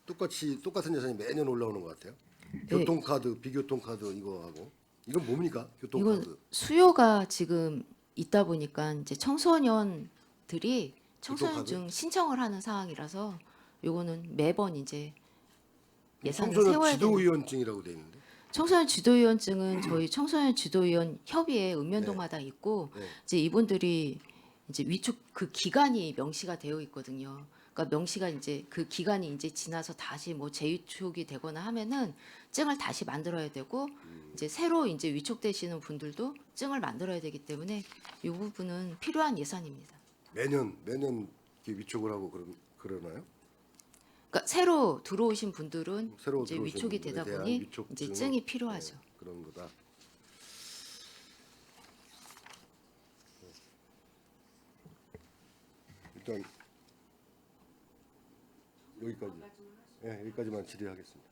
똑같은 예산이 매년 올라오는 것 같아요. 교통카드, 비교통카드 이거 하고 이건 뭡니까? 교통카드. 이건 수요가 지금 있다 보니까 이제 청소년들이 청소년증 신청을 하는 상황이라서 요거는 매번 이제 예산을 청소년 세워야 되는. 지도위원증이라고 돼 있는데. 청소년 지도위원증은 저희 청소년 지도위원 협의회 읍면동마다 있고 네. 이제 이분들이 이제 위촉 그 기간이 명시가 되어 있거든요. 그러니까 명시가 이제 그 기간이 이제 지나서 다시 뭐 재위촉이 되거나 하면은 증을 다시 만들어야 되고 이제 새로 이제 위촉되시는 분들도 증을 만들어야 되기 때문에 이 부분은 필요한 예산입니다. 매년 이렇게 위촉을 하고 그러나요? 그러니까 새로 들어오신 분들은 새로 이제 들어오신 위촉이 분들에 되다 대한 보니 위촉증은, 이제 증이 필요하죠. 네, 그런 거다. 일단 여기까지. 네, 여기까지만 질의하겠습니다.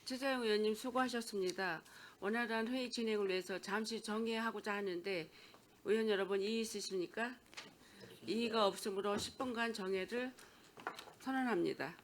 최재형 의원님 수고하셨습니다. 원활한 회의 진행을 위해서 잠시 정리하고자 하는데 의원 여러분 이의 있으십니까? 이의가 없으므로 10분간 정회를 선언합니다.